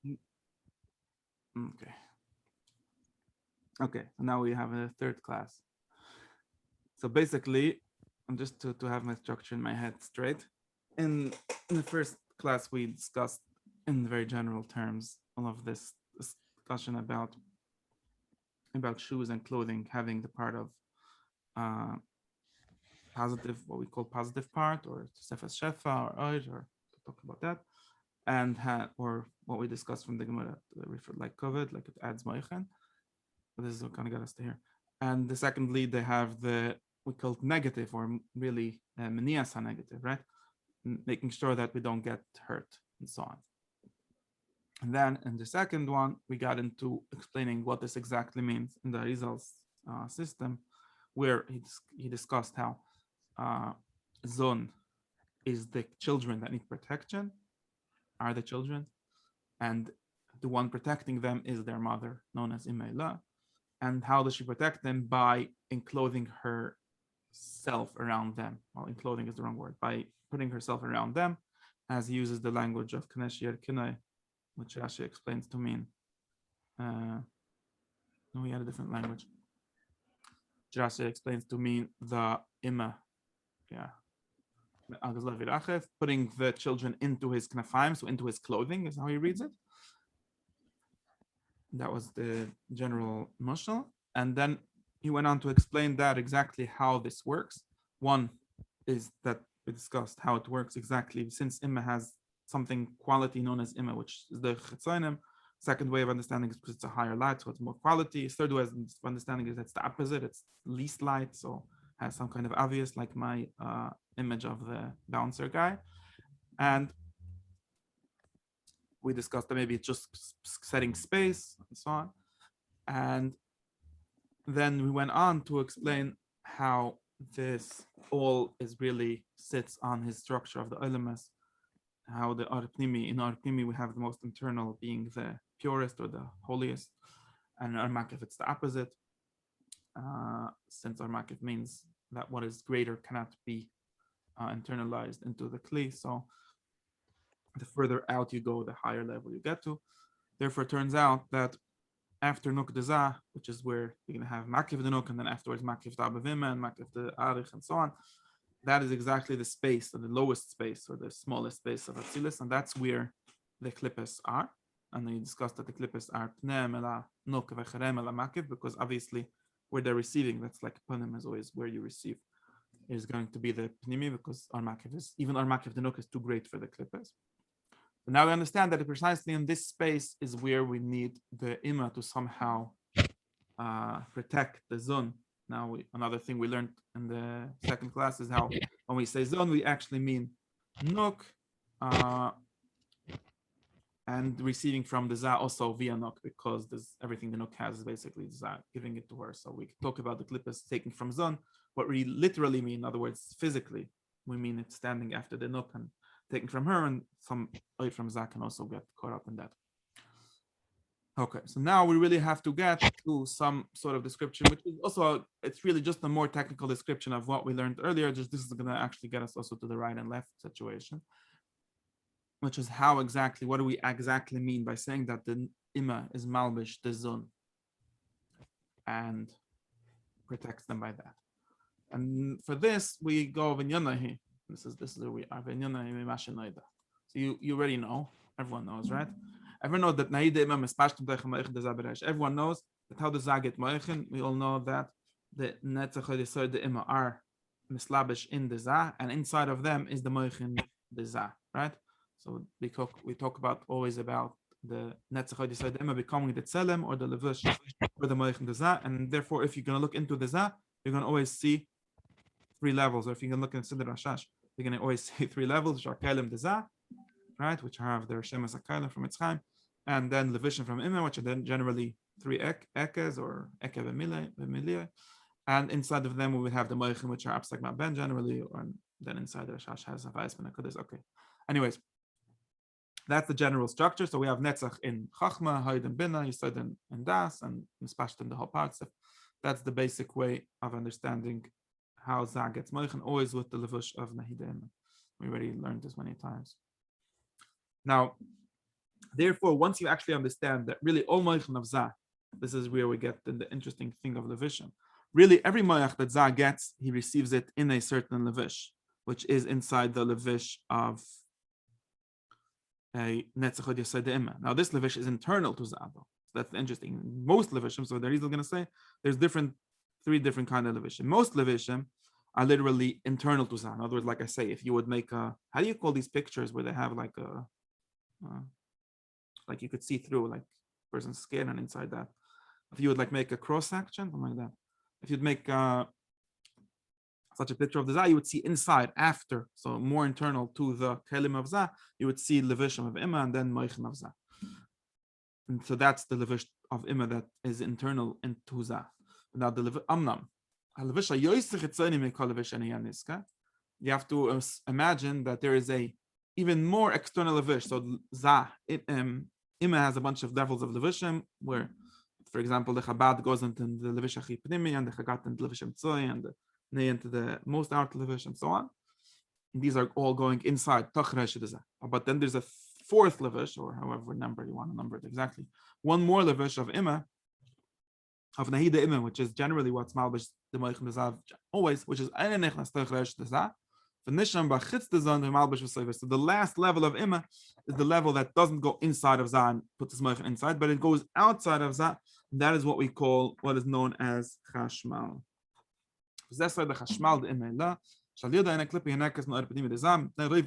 Okay. Okay. So now we have a third class. So basically, just to have my structure in my head straight, in the first class we discussed in very general terms all of this discussion about shoes and clothing having the part of uh, positive, what we call positive part, or sefas shefa, or oid, or to talk about that, and or what we discussed from the Gemara, referred like covet, like it adds moichen. But this is what kind of got us to here. And the secondly, they have the we call it negative, or really meniasa negative, right? Making sure that we don't get hurt and so on. And then in the second one, we got into explaining what this exactly means in the results system, where he discussed how zon is the children that need protection, are the children, and the one protecting them is their mother, known as Imayla. And how does she protect them? By enclothing herself around them. Well, enclothing is the wrong word. By putting herself around them, as he uses the language of Kaneshir Kinai, which Rashi explains to mean. No, he had a different language. Rashi explains to mean the Ima, yeah, putting the children into his knafaim, so into his clothing is how he reads it. That was the general mushal. And then he went on to explain that exactly how this works. One is that we discussed how it works exactly, since Imma has something quality known as Imma, which is the Chetzonim. Second way of understanding is because it's a higher light, so it's more quality. Third way of understanding is it's the opposite, it's least light, so has some kind of obvious, like my image of the bouncer guy. And we discussed that maybe it's just setting space and so on. And then we went on to explain how this all is really sits on his structure of the elements, how the Arpnimi, in Arpnimi we have the most internal being the purest or the holiest, and in Armakif it's the opposite, since Armakif means that what is greater cannot be internalized into the Kli. So the further out you go, the higher level you get to. Therefore, it turns out that after Nuk Deza, which is where you're going to have Makif the Nuk, and then afterwards Makif the Abavima and Makif the Arich, and so on. That is exactly the space, or the lowest space, or the smallest space of Atzilus, and that's where the Klippos are. And then you discussed that the Klippos are Pnem Ela Nuk Vecharem Ela Makif, because obviously where they're receiving, that's like Panim is always where you receive, is going to be the Pnimi, because our Makif is, even our Makif the Nuk is too great for the Klippos. So now we understand that precisely in this space is where we need the Ima to somehow protect the Zon. Now, another thing we learned in the second class is how when we say Zon, we actually mean Nuk, and receiving from the Za also via Nuk, because everything the Nuk has is basically Za giving it to her. So we talk about the Klippos taking from Zon. What we literally mean, in other words, physically, we mean it's standing after the Nuk and taken from her, and some oil from Za can also get caught up in that. Okay, so now we really have to get to some sort of description, which is also, it's really just a more technical description of what we learned earlier. Just this is going to actually get us also to the right and left situation, which is how exactly, what do we exactly mean by saying that the Ima is Malbish the Zon and protects them by that. And for this, we go Vinyanahi. This is where we are. So you already know, everyone knows, right? Everyone knows that everyone knows that how the Zaget Moichin, we all know that the Netzach the Ima are mislabish in the Za, and inside of them is the Moichin the Za, right? So we talk about always about the Netzach the Ima becoming the Tselem or the Levush or the Moichin the Za, and therefore if you're going to look into the Za, you're going to always see three levels, or if you can look in Siddur Rashash, you're going to always see three levels, which are Kalim Deza, right, which have their Shemas HaKalim from Yitzchak, and then Levision from Imeh, which are then generally three Ekes, or Eke V'Milia, and inside of them we would have the Moichin, which are Absak Ma'ben generally, or then inside the Rashash has Havayas Ben HaKodesh. Okay. Anyways, that's the general structure. So we have Netzach in Chachma, Hayd and Bina, Yisod and Das, and Mispasht in the whole parts. That's the basic way of understanding how Zag gets Moichin, always with the Levush of Nahidem. We already learned this many times. Now, Therefore, once you actually understand that really all moichin of Zah, this is where we get the interesting thing of Levishim. Really, every moich that Zah gets, he receives it in a certain Levish, which is inside the Levish of a Netzachot Yesod Imma. Now, this Levish is internal to Zah, though. So that's interesting. Most Levishim, so the reason going to say there's three different kind of Levishim. Most Levishim are literally internal to Zah. In other words, like I say, if you would make how do you call these pictures where they have like like you could see through like person's skin, and inside that, if you would like make a cross section, something like that. If you'd make such a picture of the Zah, you would see inside after, so more internal to the kelim of Zah, you would see Levishim of Imma and then Moichin of Zah. And so that's the Levish of Imma that is internal into Zah. Now the Amnam, you have to imagine that there is a even more external Levish. So Zah, Imma has a bunch of levels of Levishim where, for example, the Chabad goes into the Levish Achi Pnimi, and the Chagat into the Levishim Tzoi, and the Nei into the most outer Levish, and so on. And these are all going inside. But then there's a fourth Levish, or however number you want to number it exactly. One more Levish of Imma, of Nahida Imma, which is generally what's Malbish the Moichin Bezav always, which is Eine Nechnas Tochresh Dezah. So the last level of Imma is the level that doesn't go inside of Zah and puts his Moichin inside, but it goes outside of Zah. That is what we call what is known as Chashmal. That's why the Chashmal the Imma.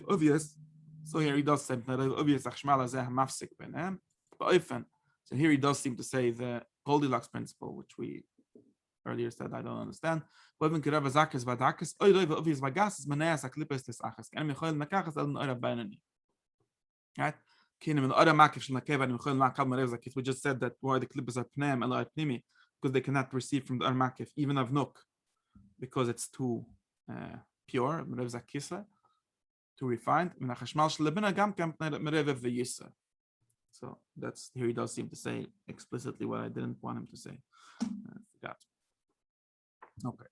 Obvious. So here he does say obvious Chashmal Azeh Mafsik Ben. So here he does seem to say the Goldilocks principle, which we earlier said I don't understand. Right? We just said that why the clippers are pnem because they cannot receive from the armakif, even of nuk, because it's too pure, too refined. So that's here he does seem to say explicitly what I didn't want him to say. I forgot. Okay.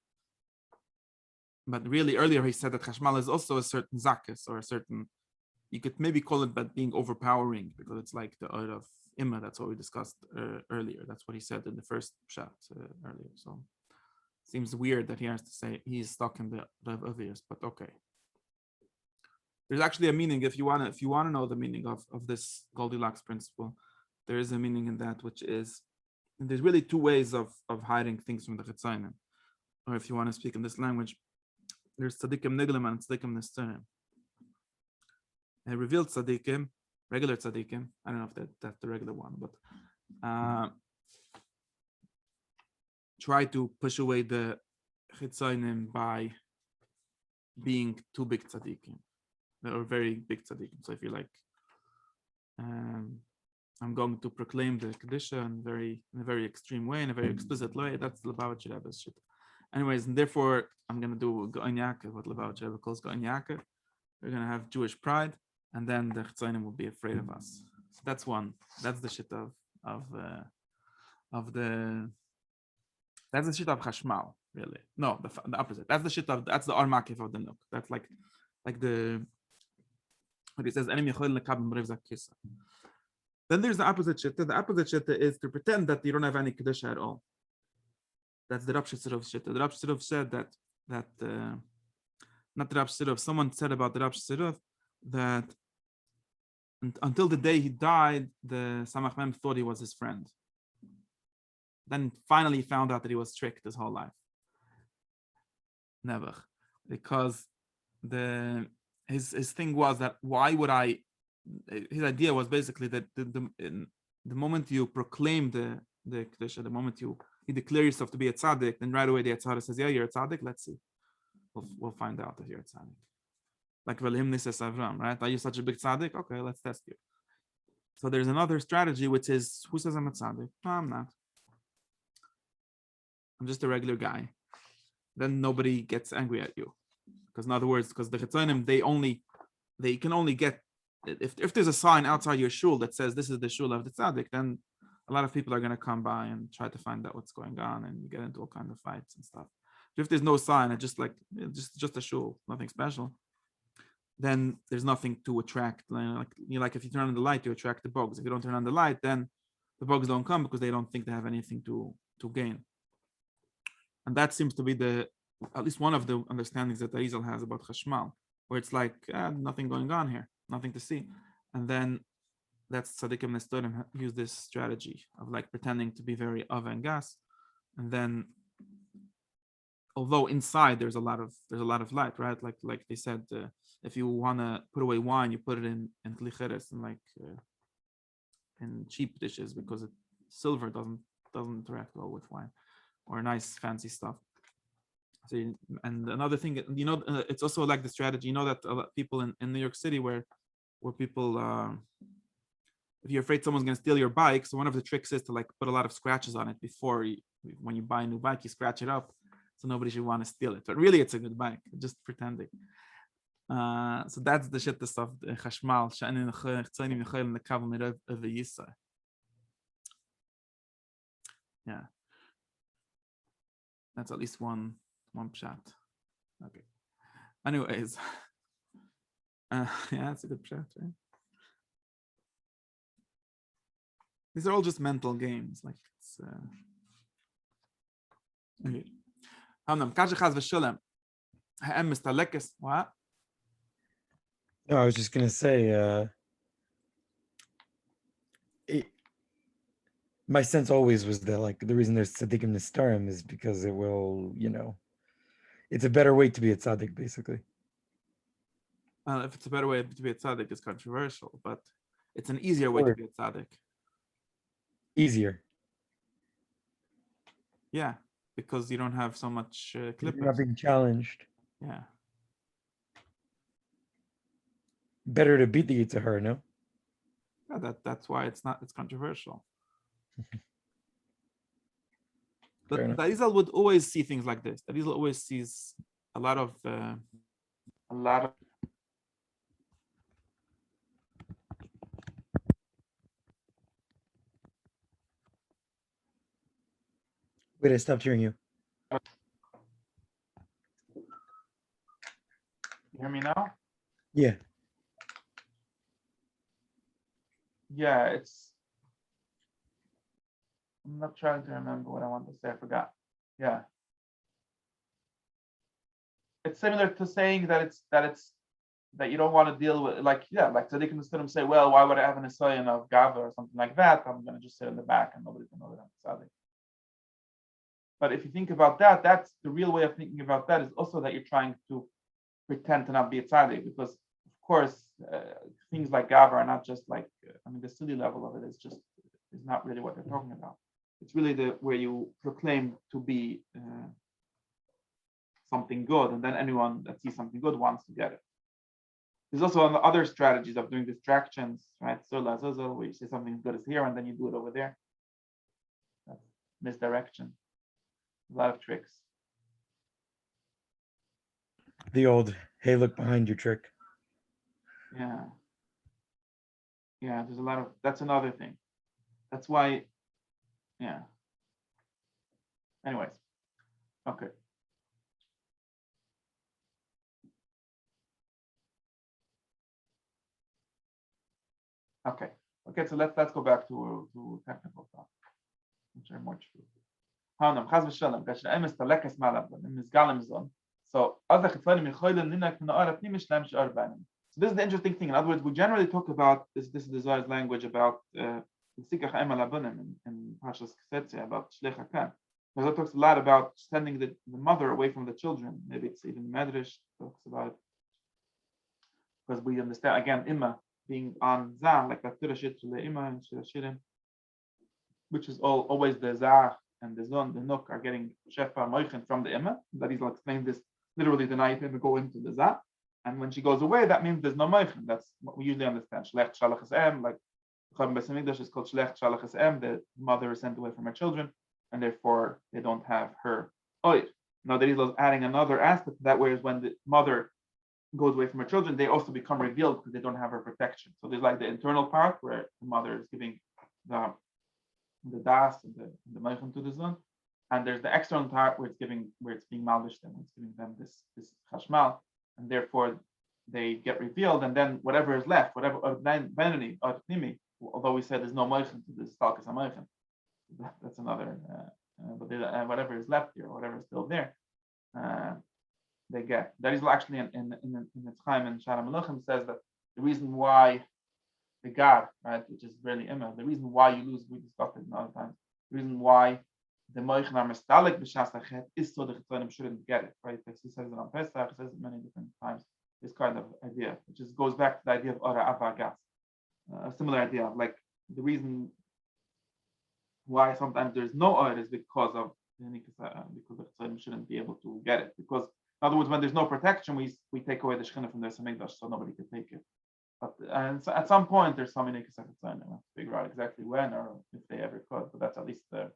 But really earlier he said that Chashmal is also a certain zakas, or a certain, you could maybe call it but being overpowering, because it's like the oil of Imma. That's what we discussed earlier. That's what he said in the first shot earlier. So it seems weird that he has to say he's stuck in the Rav Avias, but okay. There's actually a meaning if you want to know the meaning of this Goldilocks principle. There is a meaning in that, which is there's really two ways of hiding things from the Chitzayim. Or if you want to speak in this language, there's tzaddikim niglam and tzaddikim nistarim. Revealed tzaddikim, regular tzaddikim. I don't know if that's the regular one, but try to push away the Chitzayim by being too big tzaddikim, or very big tzaddikim. So if you're like, I'm going to proclaim the Kedusha in a very extreme way, in a very explicit way, that's Lubavitch Rebbe's shit. Anyways, and therefore, I'm going to do Ga'an Yaakov, what Lubavitch Rebbe calls Ga'an Yaakov. We're going to have Jewish pride, and then the Chitzayim will be afraid of us. So that's one. That's the shit of that's the shit of Chashmal, really. No, the opposite. That's the shit of, that's the Armakif of the Nuk. That's like the, what he says, then there's the opposite shitta. The opposite shitta is to pretend that you don't have any Kedusha at all. That's the Rav Shitov shitta. The Rav Shitov said that not the Rav Shitov, someone said about the Rav Shitov that until the day he died, the Samach Mem thought he was his friend. Then finally he found out that he was tricked his whole life. Never. Because his thing was that his idea was basically that the moment you proclaim the Kedusha, the moment you declare yourself to be a tzaddik, then right away the tzaddik says, yeah, you're a tzaddik, let's see. We'll find out if you're a tzaddik. Like Velhim Nises Avram, right? Are you such a big tzaddik? Okay, let's test you. So there's another strategy, which is, who says I'm a tzaddik? No, I'm not. I'm just a regular guy. Then nobody gets angry at you. Because in other words, because the Chitzanim, they can only get, if there's a sign outside your shul that says this is the shul of the tzaddik, then a lot of people are going to come by and try to find out what's going on, and you get into all kinds of fights and stuff. But if there's no sign, it's just a shul, nothing special, then there's nothing to attract. Like if you turn on the light, you attract the bugs. If you don't turn on the light, then the bugs don't come because they don't think they have anything to gain. And that seems to be at least one of the understandings that Arizal has about Chashmal, where it's like nothing going on here, nothing to see. And then that's Tzadikim Nestorim use this strategy of like pretending to be very and gas, and then although inside there's a lot of light, right? Like they said, if you want to put away wine, you put it in klicheres and in cheap dishes because silver doesn't interact well with wine or nice fancy stuff. So, and another thing, it's also like the strategy. That a lot people in New York City where people, if you're afraid someone's going to steal your bike, so one of the tricks is to like put a lot of scratches on it before when you buy a new bike, you scratch it up so nobody should want to steal it. But really, it's a good bike, just pretending. So that's the shit stuff. Chashmal. Yeah, that's at least one pshat. Okay. Anyways, yeah, it's a good pshat, right? These are all just mental games. Like it's. Okay. What? No, I was just gonna say, my sense always was that like the reason there's tzaddikim nistarim is because it will, it's a better way to be a tzaddik, basically. If it's a better way to be a tzaddik, it's controversial, but it's an easier way to be a tzaddik. Easier. Yeah, because you don't have so much clippers. You're not being challenged. Yeah. Better to beat the Yitzchok, no? Yeah, that's why it's controversial. But Arizal would always see things like this. Arizal always sees a lot of Wait, I stopped hearing you. You hear me now? Yeah. Yeah, I'm not trying to remember what I want to say. I forgot. Yeah. It's similar to saying that you don't want to deal with like Tzaddik and Studim say, well, why would I have an Isayan of Gava or something like that? I'm going to just sit in the back and nobody can know that I'm Tzaddik. But if you think about that, that's the real way of thinking about that is also that you're trying to pretend to not be a tzaddik, because of course things like Gava are not just like the silly level of it is not really what they're talking about. It's really where you proclaim to be something good, and then anyone that sees something good wants to get it. There's also other strategies of doing distractions, right? Where you say something good is here and then you do it over there. That's misdirection. A lot of tricks. The old, hey, look behind you trick. Yeah. Yeah, there's a lot of, that's another thing. That's why, yeah. Anyways, okay. Okay, so let's go back to technical stuff, which are more true. So this is the interesting thing. In other words, we generally talk about this is the Zohar's language about in Pashas Kesetzia about Shlech HaKan. It talks a lot about sending the mother away from the children. Maybe it's even Medrash talks about it. Because we understand again Imma being on Zah, like that Turashit Imma and Shirashirim, which is always the Zah and the Zon, the Nuk are getting Shefa Moichen from the Imma. That is like explain this literally the night Imma go into the Zah. And when she goes away, that means there's no Moichen. That's what we usually understand. Shlech Shalach Esem, like Chacham Beis Hamikdash is called Shlech Shalach Esem, the mother is sent away from her children, and therefore they don't have her oil. Now there is adding another aspect to that, whereas when the mother goes away from her children, they also become revealed because they don't have her protection. So there's like the internal part where the mother is giving the das and the meichem to the son, and there's the external part where it's being malvished and it's giving them this chashmal, and therefore they get revealed, and then whatever is left, whatever benoni or nimi, although we said there's no moichin to this talk is a moichin, that's another. But whatever is left here, whatever is still there, they get. That is actually in the time in Shara Meluchim says that the reason why the God, right, which is really imma, the reason why you lose, we discussed it another time. The reason why the moichin are mistalik b'shas hachet is so the chitzonim shouldn't get it, right? He says it on Pesach, he says it many different times. This kind of idea, which just goes back to the idea of ora avagas, a similar idea of like the reason why sometimes there's no oil is because the chitzonim shouldn't be able to get it. Because in other words, when there's no protection, we take away the shechina from the samigdash, so nobody can take it. But and so at some point there's some inikas chitzonim. I have to figure out exactly when or if they ever could, but that's at least the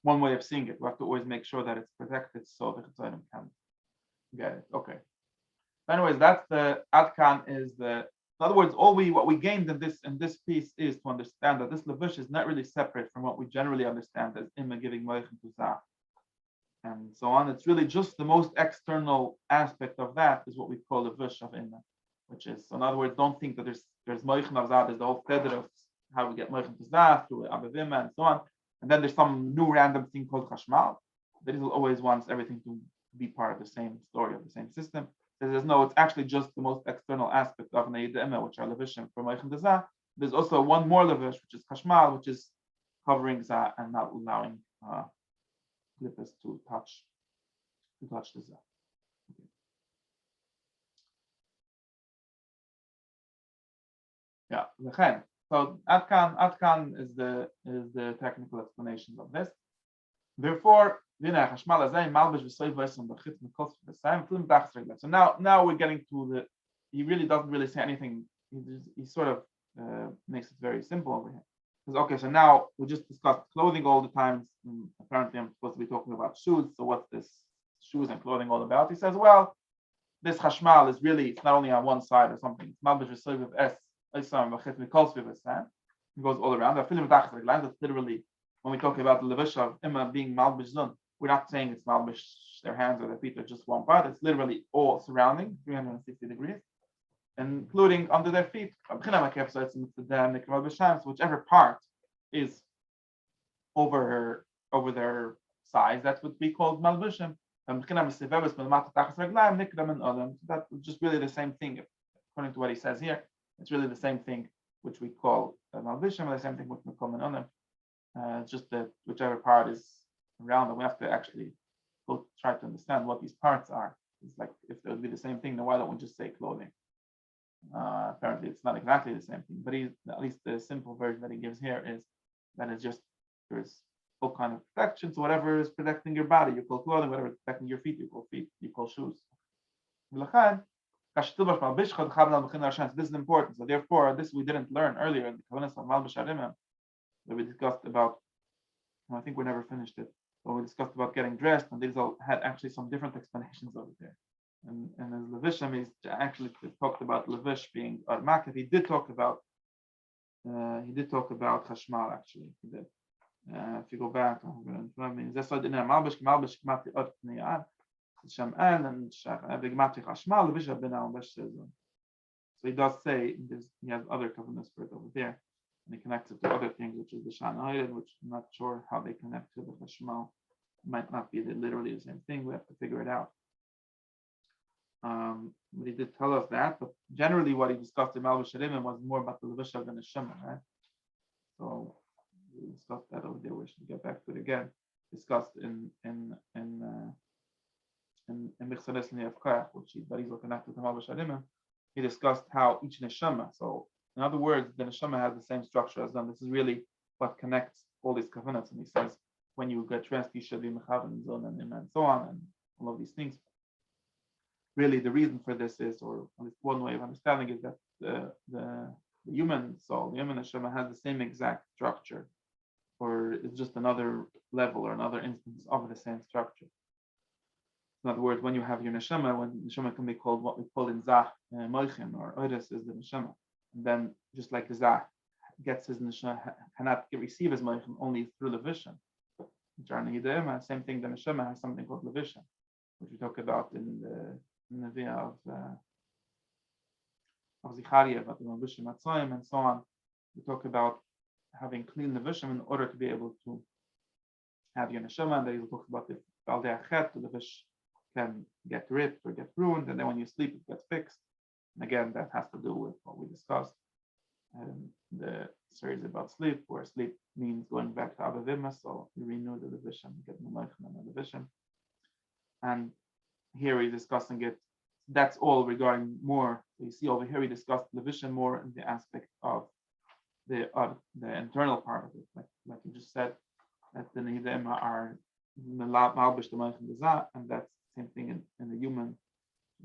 one way of seeing it. We have to always make sure that it's protected so the chitzonim can get it. Okay. Anyways, that's the Adkan is the. In other words, what we gained in this piece is to understand that this levush is not really separate from what we generally understand as imma giving moichin to zah, and so on. It's really just the most external aspect of that is what we call levush of imma, which is, so in other words, don't think that there's moichin of zah. There's the whole feder of how we get moichin to zah through abavima and so on, and then there's some new random thing called chashmal. That is always wants everything to be part of the same story of the same system. There's no, it's actually just the most external aspect of Neid Emeh, which are levishim for Moichin Zah. There's also one more levish, which is Kashmal, which is covering Zah and not allowing Lippis to touch the Zah. Okay. Yeah, Lechen. So Atkan is the technical explanation of this. Therefore, so now we're getting to the. He really doesn't really say anything. He sort of makes it very simple over here. Because okay, so now we just discussed clothing all the time. Apparently, I'm supposed to be talking about shoes. So what's this shoes and clothing all about? He says, well, this chashmal is really, it's not only on one side or something. It's malbish v'soiv of es, it goes all around. That's literally when we talk about the levush of imma being malbish zun. We're not saying it's malbish, their hands or their feet are just one part. It's literally all surrounding 360 degrees, including under their feet. Whichever part is over their size, that's what we call malbishim. That's just really the same thing. According to what he says here, it's really the same thing which we call malbishim, the same thing which we call menanim. Just that whichever part is around, and we have to actually go try to understand what these parts are. It's like if it would be the same thing, then why don't we just say clothing? Apparently, it's not exactly the same thing, but at least the simple version that he gives here is that it's just there's all kind of protection. So whatever is protecting your body, you call clothing. Whatever is protecting your feet, you call shoes. This is important. So therefore, this we didn't learn earlier in the Kavanah of Malbish Harimim that we discussed about. I think we never finished it. But we discussed about getting dressed, and these all had actually some different explanations over there. And as Levishim, he's actually talked about Levish being Makif. He did talk about Chashmal actually. He did. If you go back, I'm going to mean that's why Malbish Kmati Ot Niyan Shaman and Bigmati Chashmal Levish Benal Levish says. So he does say he has other covenants for it over there. And he connects it to other things, which is the Shanayid, which I'm not sure how they connect to the Chashmal. Might not be literally the same thing. We have to figure it out. But he did tell us that. But generally, what he discussed in Malbish Harimim was more about the Levush of the Neshama, right? So we discussed that over there. We should get back to it again. Discussed in Michsanes Niyavkach, which but he's connected to Malbish Harimim. He discussed how each Neshama. So in other words, the Neshama has the same structure as them. This is really what connects all these covenants. And he says, when you get dressed, you should be mechavan zon and so on, and all of these things. Really, the reason for this is, or at least one way of understanding, is that the human soul, the human neshama, has the same exact structure, or it's just another level or another instance of the same structure. In other words, when you have your neshama, when neshama can be called what we call in zah moichin, or oides is the neshama, and then just like zah gets his neshama, cannot receive his moichin only through the vision. Same thing, the neshama has something called levisha, which we talk about in the Neviah of Zicharia, about the Malbishim Atzoim, and so on. We talk about having clean Levishim in order to be able to have your neshama, and then he talks about the Baldei Achet, the Levish can get ripped or get ruined, and then when you sleep, it gets fixed. And again, that has to do with what we discussed the series about sleep, where sleep means going back to Abavima, so you renew the Levishim, get Memoichem and the Levishim. And here he's discussing it. That's all regarding more. So you see over here, we discussed Levishim more in the aspect of the internal part of it, like you just said, that the Nehidim are Malbish the Meichem Dezah, and that's the same thing in the human.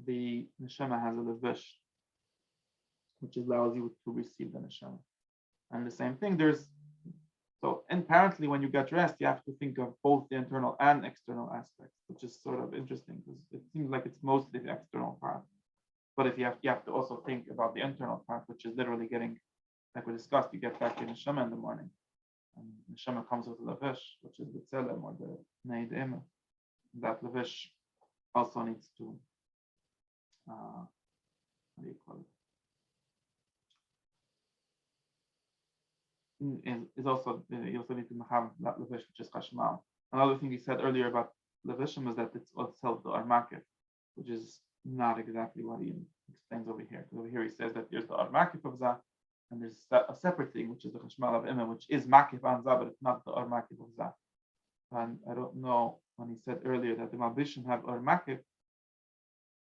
The neshama has a levish, which allows you to receive the neshama. And the same thing, apparently when you get rest, you have to think of both the internal and external aspects, which is sort of interesting because it seems like it's mostly the external part. But if you have to also think about the internal part, which is literally getting, like we discussed, you get back to neshama in the morning. And neshama comes with levish, which is the tzelem or the neidim. That levish also needs to, how do you call it? Is also you also need to have that levish, which is chashmal. Another thing he said earlier about levishim is that it's itself the armakif, which is not exactly what he explains over here. Over here he says that there's the armakif of zah, and there's a separate thing, which is the chashmal of imam, which is makif on zah, but it's not the armakif of zah. And I don't know when he said earlier that the malbishim have armakif.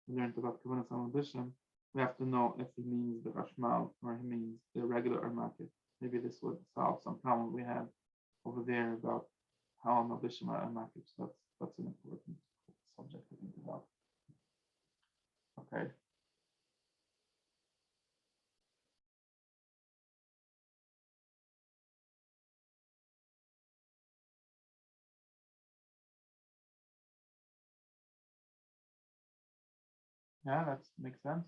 We learned about kavanah malbishim. We have to know if he means the chashmal or he means the regular armakif. Maybe this would solve some problem we had over there about how malbishim are armakif. So that's an important subject to think about. Okay. Yeah, that makes sense.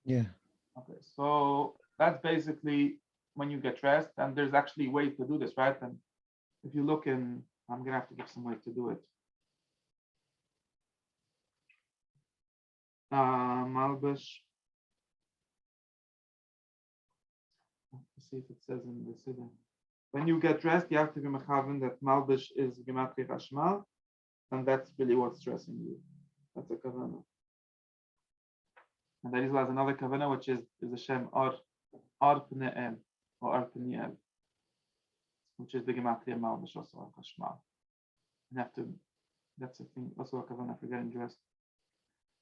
Yeah. Okay, so that's basically when you get dressed, and there's actually ways to do this, right? And if you look in, I'm gonna have to give some ways to do it. Malbish. Let's see if it says in the Siddur. When you get dressed, you have to be mechaven that Malbish is gematri chashmal, and that's really what's stressing you. That's a kavanah. And there is another kavanah, which is the Shem Ar Pne'el or Ar Pne'el, which is the gematria Malbish also chashmal. You have to. That's a thing. Also a kavanah for getting dressed.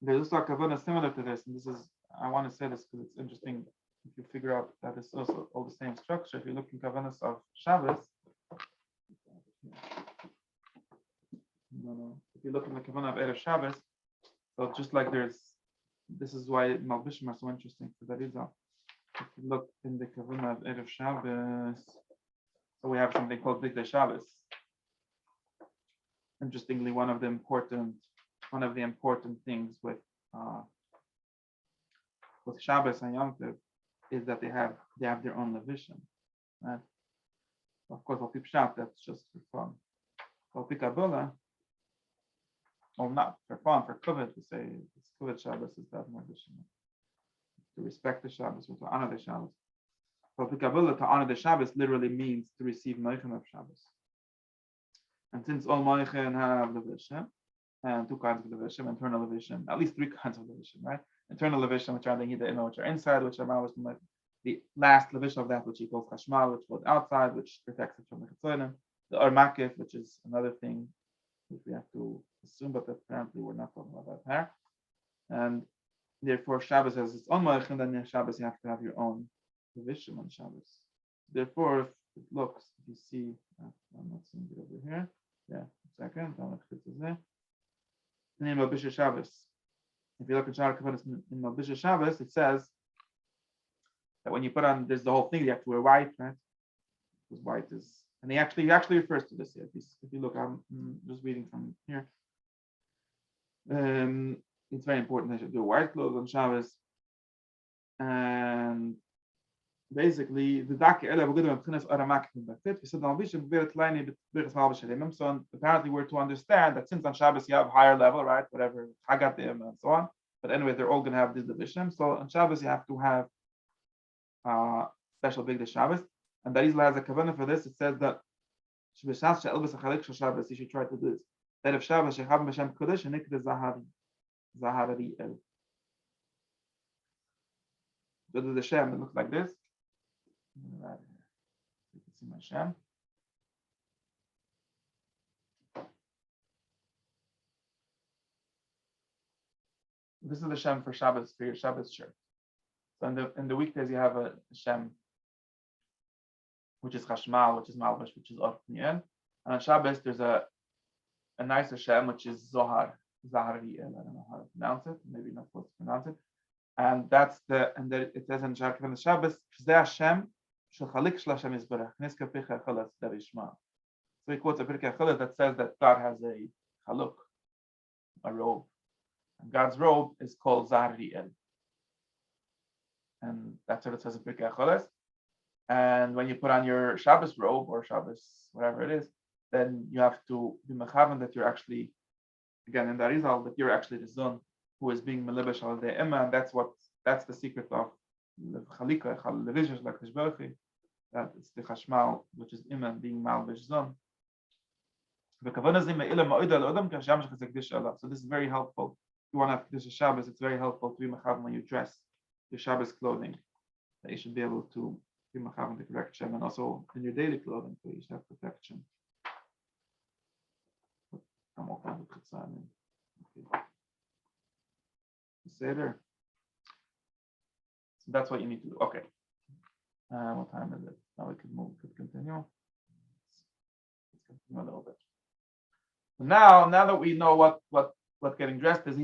There's also a kavanah similar to this, and this is, I want to say this because it's interesting. If you figure out that it's also all the same structure, if you look in kavanas of Shabbos, if you look in the kavanah of Erev Shabbos, so just like this is why Malbishim are so interesting for that reason. If you look in the kavanah of Erev Shabbos, so we have something called Bigdei Shabbos. Interestingly, one of the important things with Shabbos and Yom Tov is that they have their own levishim, right? Of course, Al Pipshat, that's just for fun. Al Pikabula, or not for fun, for Kuvit, we say it's Kuvit Shabbos is that levishim. To respect the Shabbos or to honor the Shabbos. Al Pikabula, to honor the Shabbos, literally means to receive Moichem of Shabbos. And since all Moichem have levishim, and two kinds of levishim, internal levishim, at least three kinds of levishim, right? Internal levishim, which are the Hida, which are inside, which are Malbish, the last levishim of that, which he calls Chashmal, which goes outside, which protects it from the Chetzonim. The Armakif, which is another thing which we have to assume, but apparently we're not talking about that here. And therefore, Shabbos has its own Moich, and then in Shabbos you have to have your own levishim on Shabbos. Therefore, if it looks, if you see, I'm not seeing it over here. Yeah, a second. In Malbisha Shabbos. If you look at Shar Kavanas in Malbisha Shabbos, it says that when you put on, there's the whole thing, you have to wear white, right? Because white is, and he actually refers to this here. If you look, I'm just reading from here. It's very important that you do white clothes on Shabbos. And basically the dak ela we good beginnes aramak in the fit. We said now bishop very tiny bit bigger small bishop. So apparently we're to understand that since on Shabbos you have higher level, right? Whatever Hagatim and so on. But anyway, they're all going to have this division. So on Shabbos you have to have special big Shabbos, and that Isla has a kavanah for this. It says that you should try to do this. That if Shabbos you have Hashem Kodesh and Nikda Zahari El. So the Shem, it looks like this. You can see my Shem. This is the Shem for Shabbos, for your Shabbos shirt. So in the weekdays you have a Shem, which is Chashmal, which is Malvish, which is Ortniel. And on Shabbos there's a nicer Shem, which is Zohar. Zahari El. I don't know how to pronounce it. Maybe not supposed to pronounce it. And that's it says in the Shabbos, Shzeh Hashem, Shechalik Shel Hashem Yisbarach, Niska Picha Chalas Derishma. So he quotes a Pirkei Chalas that says that God has a chaluk, a robe. And God's robe is called Zahari El. And that's what it says in Pirkei Chalas. And when you put on your Shabbos robe or Shabbos, whatever it is, then you have to be mechavan that you're actually, again in the Arizal, that you're actually the Zon who is being melibesh al the Emma, and that's the secret of the Chalika, Levishish like Hishberchi, that it's the Chashmal, which is Emma being Malbish Zon. So this is very helpful. If you want to have Kedusha Shabbos, it's very helpful to be mechavan when you dress your Shabbos clothing. That you should be able to be mechavan the correct Shem, and also in your daily clothing, so you should have protection. Okay. Seder. So that's what you need to do. Okay. What time is it? Now we could continue. Let's continue a little bit. So now that we know what getting dressed is,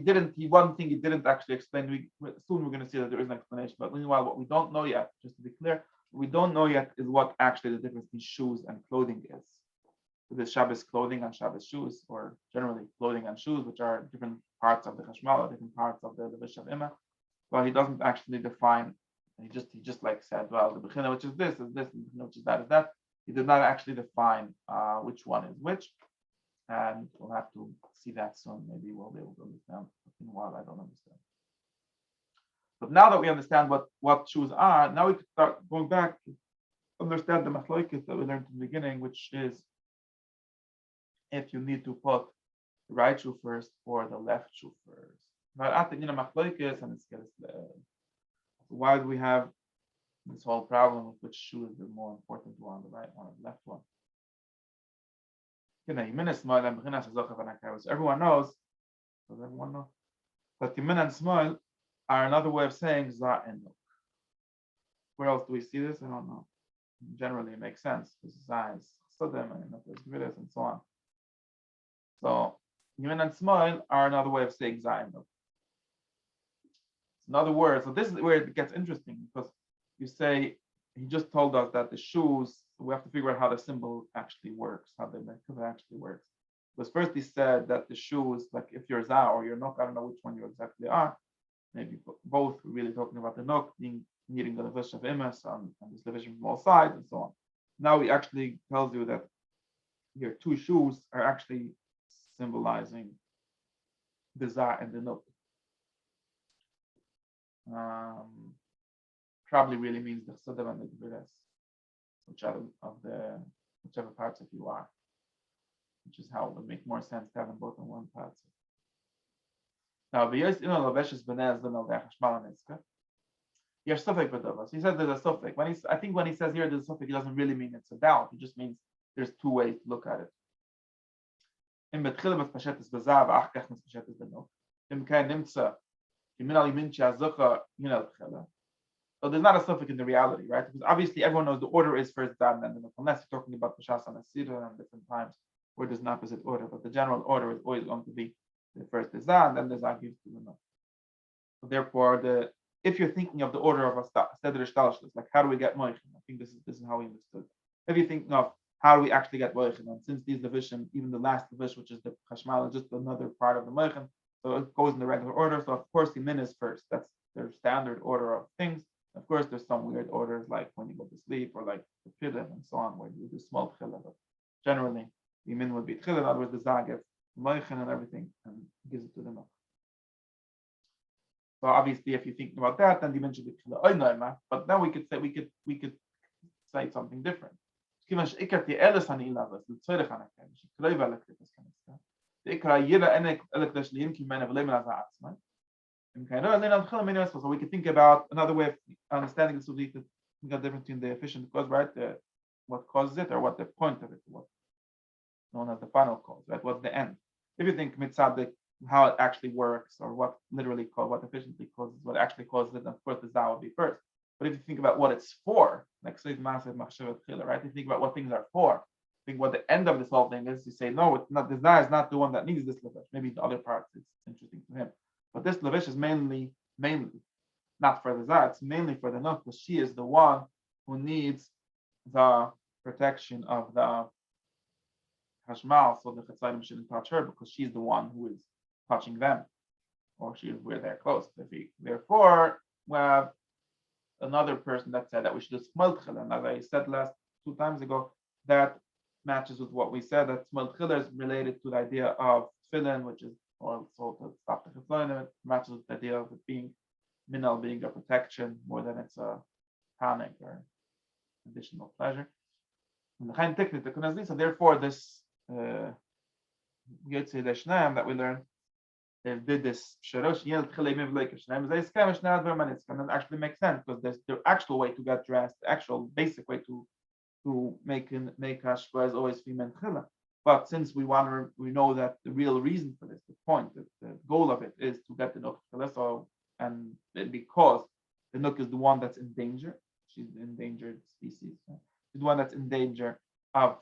one thing he didn't actually explain. Soon we're going to see that there is an explanation. But meanwhile, what we don't know yet, just to be clear, what we don't know yet is what actually the difference between shoes and clothing is. So there's Shabbos clothing and Shabbos shoes, or generally clothing and shoes, which are different parts of the Chashmal, or different parts of the Levish of Imah. Well, he doesn't actually define. He just like said, well, the Bechina, which is this, and the Bechina, which is that. He did not actually define which one is which, and we'll have to see that soon. Maybe we'll be able to understand. In a while, I don't understand. But now that we understand what shoes are, now we can start going back to understand the machloikis that we learned in the beginning, which is if you need to put the right shoe first or the left shoe first. But at the machloikis, and it's why do we have this whole problem of which shoe is the more important one, the right one or the left one? Everyone knows, does everyone know? That Timin and Smoil are another way of saying Za and Nuk. Where else do we see this? I don't know. Generally, it makes sense. This is Za is Chasadim and there's Gvidas and so on. So, Timin and Smoil are another way of saying Za and Nuk. Another word. So this is where it gets interesting, because you say he just told us that the shoes, we have to figure out how the symbol actually works, how the merkava actually works. Because first he said that the shoes, like if you're Za or you're Nok, I don't know which one you exactly are, maybe both, we're really talking about the Nok needing the Levish of Imas and this division from all sides and so on. Now he actually tells you that your two shoes are actually symbolizing the Za and the Nok. Probably really means the Chasadim and the Gviras, whichever parts of you are, which is how it would make more sense to have them both in one part. Now, yes, suffix b'davas. He says there's a suffix. I think when he says here there's a suffix, he doesn't really mean it's a doubt. It just means there's two ways to look at it. So there's not a suffix in the reality, right? Because obviously everyone knows the order is first Dan, and then unless you're talking about Pashas and Asira and different times where there's an opposite order, but the general order is always going to be the first is Dan, then the Za gives to the No. So therefore, if you're thinking of the order of a Seder Shtalshlis, like how do we get Moichin? I think this is how we understood. If you're thinking of how do we actually get Moichin, and since these division, even the last division, which is the Chashmal, is just another part of the Moichin, so it goes in the regular order. So of course the Min is first. That's their standard order of things. Of course, there's some weird orders like when you go to sleep or like the pilim and so on, where you do small tchila. But generally, the min would be tchila. In other words, the zah gets moichin and everything and gives it to the milk. So obviously, if you're thinking about that, then you mentioned the tchila oinoima. But now we could say something different. The so we can think about another way of understanding this. We got difference between the efficient cause, right? What causes it, or what the point of it, what known as the final cause, right? What's the end? If you think mitzad, how it actually works, or what literally causes, what efficiently causes, what actually causes it, and of course the Zah would be first. But if you think about what it's for, like say massive machshavat chila, right? You think about what things are for. Think what the end of this whole thing is. You say no, it's not. The Zah is not the one that needs this levish. Maybe the other parts it's interesting to him, but this levish is mainly not for the Zah. It's mainly for the Nuk, because she is the one who needs the protection of the Hashmal, so the Chatzayim shouldn't touch her because she's the one who is touching them, or where they're close. Therefore, we have another person that said that we should do Smol Tchila. And as I said last 2 times ago, that matches with what we said, that Smol Tchila is related to the idea of Tfilin, which is also to stop the Chatzayim. It matches with the idea of it being Minal, being a protection more than it's a panic or additional pleasure. So therefore, this Yitzchok that we learned, they did this Sharosh Yel Tchilei Mivleik Shneim Zay Skamish Nad Vermanitz, and it actually makes sense because there's the actual way to get dressed, the actual basic way to make Hashva is always Fimen Tchila. But since we know that the real reason for this, the point, the goal of it is to get the Nuk Tchila, so and because the Nuk is the one that's in danger, she's the endangered species, right? She's the one that's in danger of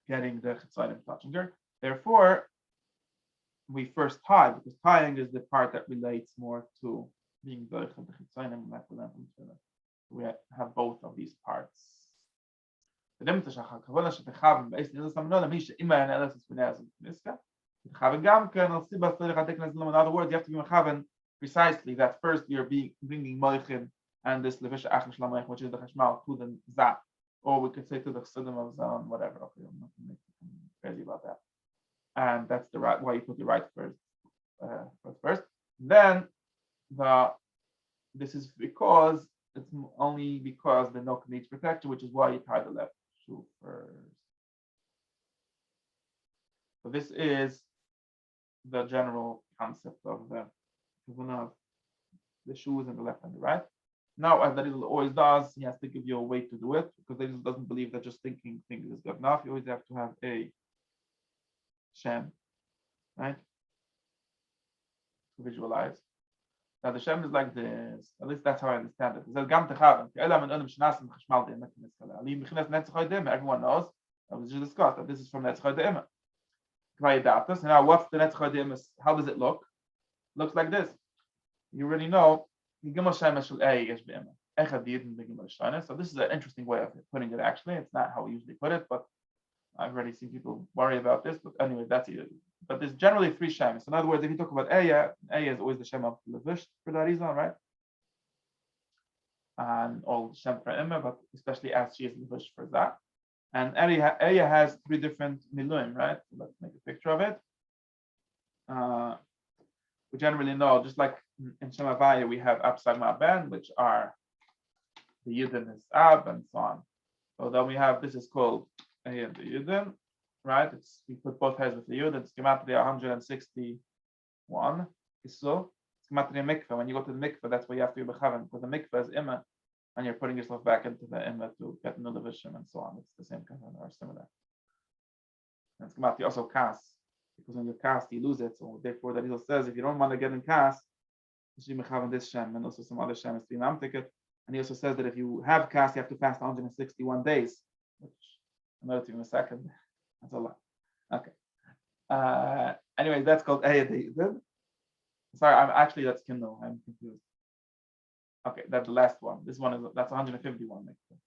getting the Chatzayim touching her. Therefore, we first tie, because tying is the part that relates more to being the Chatzayim. We have both of these parts. In other words, you have to be mechaven precisely that first you're bringing moichin and this levisha achim shlamech, which is the chashmal, to the zah, or we could say to the chassidim of zah, whatever. Okay, I'm not crazy about that. And that's the right why you put the right first. Then this is because it's only because the nok needs protection, which is why you tie the left shoe first. So this is the general concept of the shoes in the left and the right. Now, as the Rizal always does, he has to give you a way to do it, because the Rizal doesn't believe that just thinking things is good enough. You always have to have a Shem, right? To visualize. Now the Shem is like this. At least that's how I understand it. Everyone knows, that was just discussed, that this is from Netzchai De'ema. Now, what's the Netzchai De'ema? How does it look? Looks like this. You already know. So this is an interesting way of putting it. Actually, it's not how we usually put it, but I've already seen people worry about this. But anyway, that's it. But there's generally 3 shems. In other words, if you talk about Eya is always the shem of Levish for that reason, right? And all shem for Emma, but especially as she is Levish for that. And Eya has 3 different miluim, right? So let's make a picture of it. We generally know, just like in Shem Havaya, we have Absag Ma'ben, which are the Yidden is Ab, and so on. So then we have, this is called Eya the Yidden, right? We put both heads with the Yud. It's Gematria 161. So it's Gematria Mikveh. When you go to the Mikveh, that's where you have to be Bechaven, because the Mikveh is Imma, and you're putting yourself back into the Imma to get Nula Vishim and so on. It's the same kind of or similar. And it's Gematria also Kas, because when you cast, you lose it. So therefore, the Rizal says, if you don't want to get in cast, you should be mechaven this Shem, and also some other Shem is being ticket. And he also says that if you have cast, you have to fast 161 days, which I'll note to you in a second. That's a lot. Okay. Anyway, that's called Ayad. Sorry, that's Kindle. I'm confused. Okay, that's the last one. This one that's 151 next one.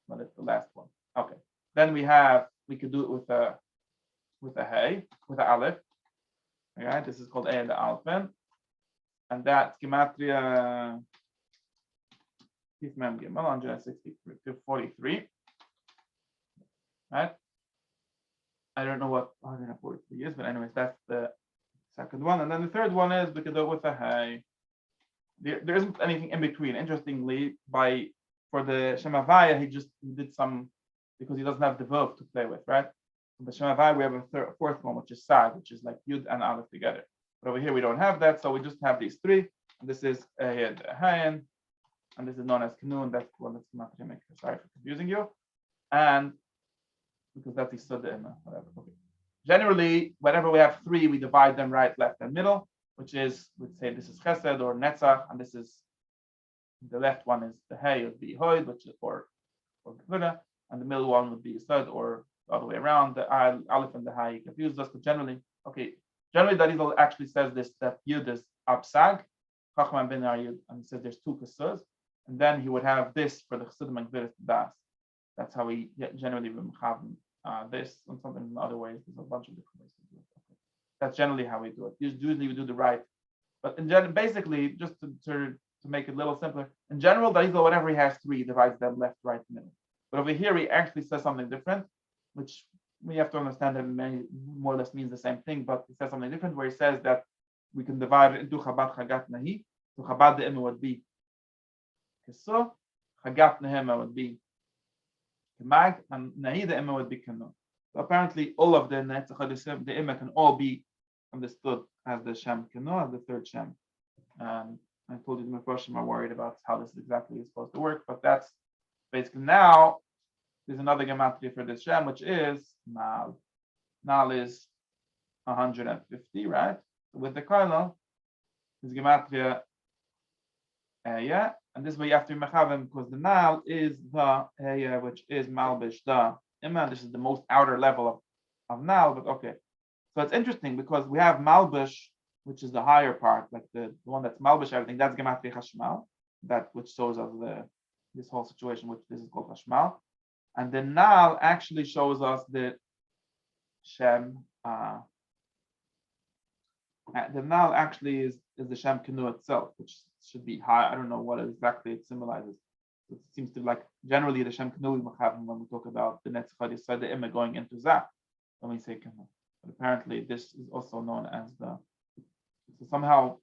But it's the last one. Okay. Then we could do it with a hey, with a aleph. All right, this is called Ayad Alphen. And that's Gematria Keith Mem Gimel on Genesis 63 to 43. Right? I don't know what 143 is, but anyways, that's the second one. And then the third one is we could do it with a hay. There isn't anything in between. Interestingly, for the Shem Havaya, he did some because he doesn't have the verb to play with, right? In the Shem Havaya, we have a fourth one, which is Sad, which is like Yud and Aleph together. But over here, we don't have that, so we just have these three. And this is Hayan, and this is known as Kanun. That's the one that's not Rimek. Sorry for confusing you. And because that's the Suda, whatever. Okay. Generally, whenever we have three, we divide them right, left, and middle, which is, let's say this is Chesed or Netzach, and this is the left one is the Hay would be Hoid, which is or Gvura, and the middle one would be Sud, or the other way around. The Aleph and the Hay confused us, but generally, generally Darizal actually says this, that Yud is Absag, Chacham ben Yud, and he says there's two Kasuz, and then he would have this for the Chesudim and Gviras Das. That's how we generally have this and something in other ways. There's a bunch of different ways to do it. Okay. That's generally how we do it. Usually we do the right, but in general, basically, just to make it a little simpler, in general, Darizal, whenever he has three, divides them left, right, middle. But over here, he actually says something different, which we have to understand that more or less means the same thing, but he says something different where he says that we can divide it into Chabad Chagat Nahi. So Chabad the Imma would be Keso, Chagat Nehema would be Mag, and Nahi the Imma would be Kanu. So apparently, all of the Netzach, the Imma can all be understood as the Shem Kanu, as the third Shem. I told you the Mefarshim are worried about how this exactly is supposed to work, but that's basically now. There's another gematria for this Shem, which is Nal. Nal is 150, right? So with the Kaila, is gematria Eya, and this way you have to be Mechavim because the Nal is the Eya, which is Malbish, the Imma. This is the most outer level of Nal, but okay. So it's interesting because we have Malbish, which is the higher part, like the one that's Malbish, everything, that's gematria Chashmal, that which shows us this whole situation, which this is called Chashmal. And the Nal actually shows us the Shem. The Nal actually is the Shem Kanu itself, which should be high. I don't know what exactly it symbolizes. It seems to like generally the Shem Kanu when we talk about the Netzach Yisrael, the Imma going into Zah when we say Kanu. But apparently this is also known as the. So somehow,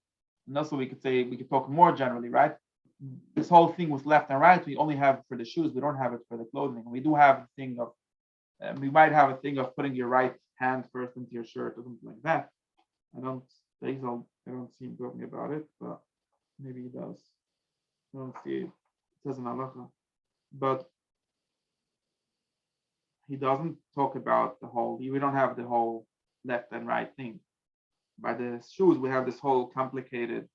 and also we could talk more generally, right? This whole thing with left and right, we only have for the shoes. We don't have it for the clothing. We do have a thing of, we might have a thing of putting your right hand first into your shirt or something like that. I don't see him talking about it, but maybe he does. I don't see it. It says in halacha, but he doesn't talk about the whole. We don't have the whole left and right thing. By the shoes, we have this whole complicated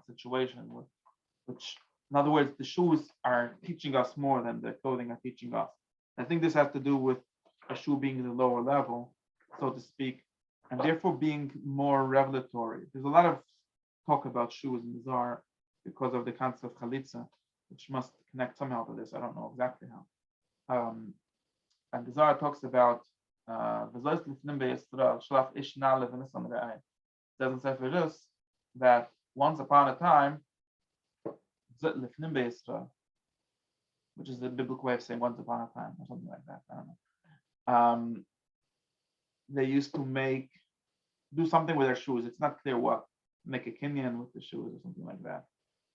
situation which, in other words, the shoes are teaching us more than the clothing are teaching us. I think this has to do with a shoe being the lower level, so to speak, and therefore being more revelatory. There's a lot of talk about shoes in the Zohar because of the concept of chalitza, which must connect somehow to this. I don't know exactly how. And the Zohar talks about doesn't say for this that once upon a time, which is the biblical way of saying once upon a time or something like that. I don't know. They used to do something with their shoes. It's not clear what. Make a kinyan with the shoes or something like that.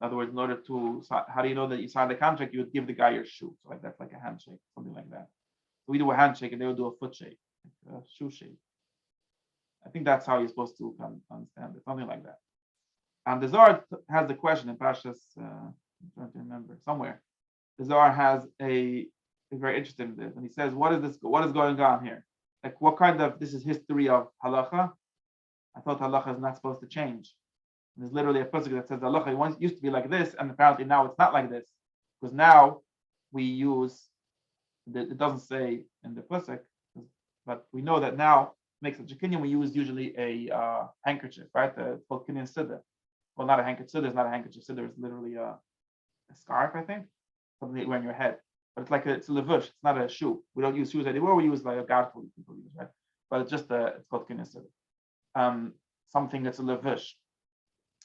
In other words, in order to, how do you know that you signed the contract? You would give the guy your shoe. So like that's like a handshake, something like that. We do a handshake and they would do a foot shake, like a shoe shake. I think that's how you're supposed to understand it, something like that. And the Zohar has the question in Pashas, I'm trying to remember, somewhere. The Zohar has is very interested in this. And he says, what is going on here? Like what kind of, this is history of halacha. I thought halacha is not supposed to change. And there's literally a pasuk that says halacha once used to be like this, and apparently now it's not like this. Because now we use, it doesn't say in the pasuk, but we know that now makes such a kinyan, we use usually a handkerchief, right? It's called kinyan siddur. Well, not a handkerchief. Siddur is not a handkerchief. Siddur is literally a scarf, I think, something that you wear on your head. But it's like it's a levush. It's not a shoe. We don't use shoes anymore. We use like a gartel people use, right? But it's just it's called kinyan siddur. Something that's a levush.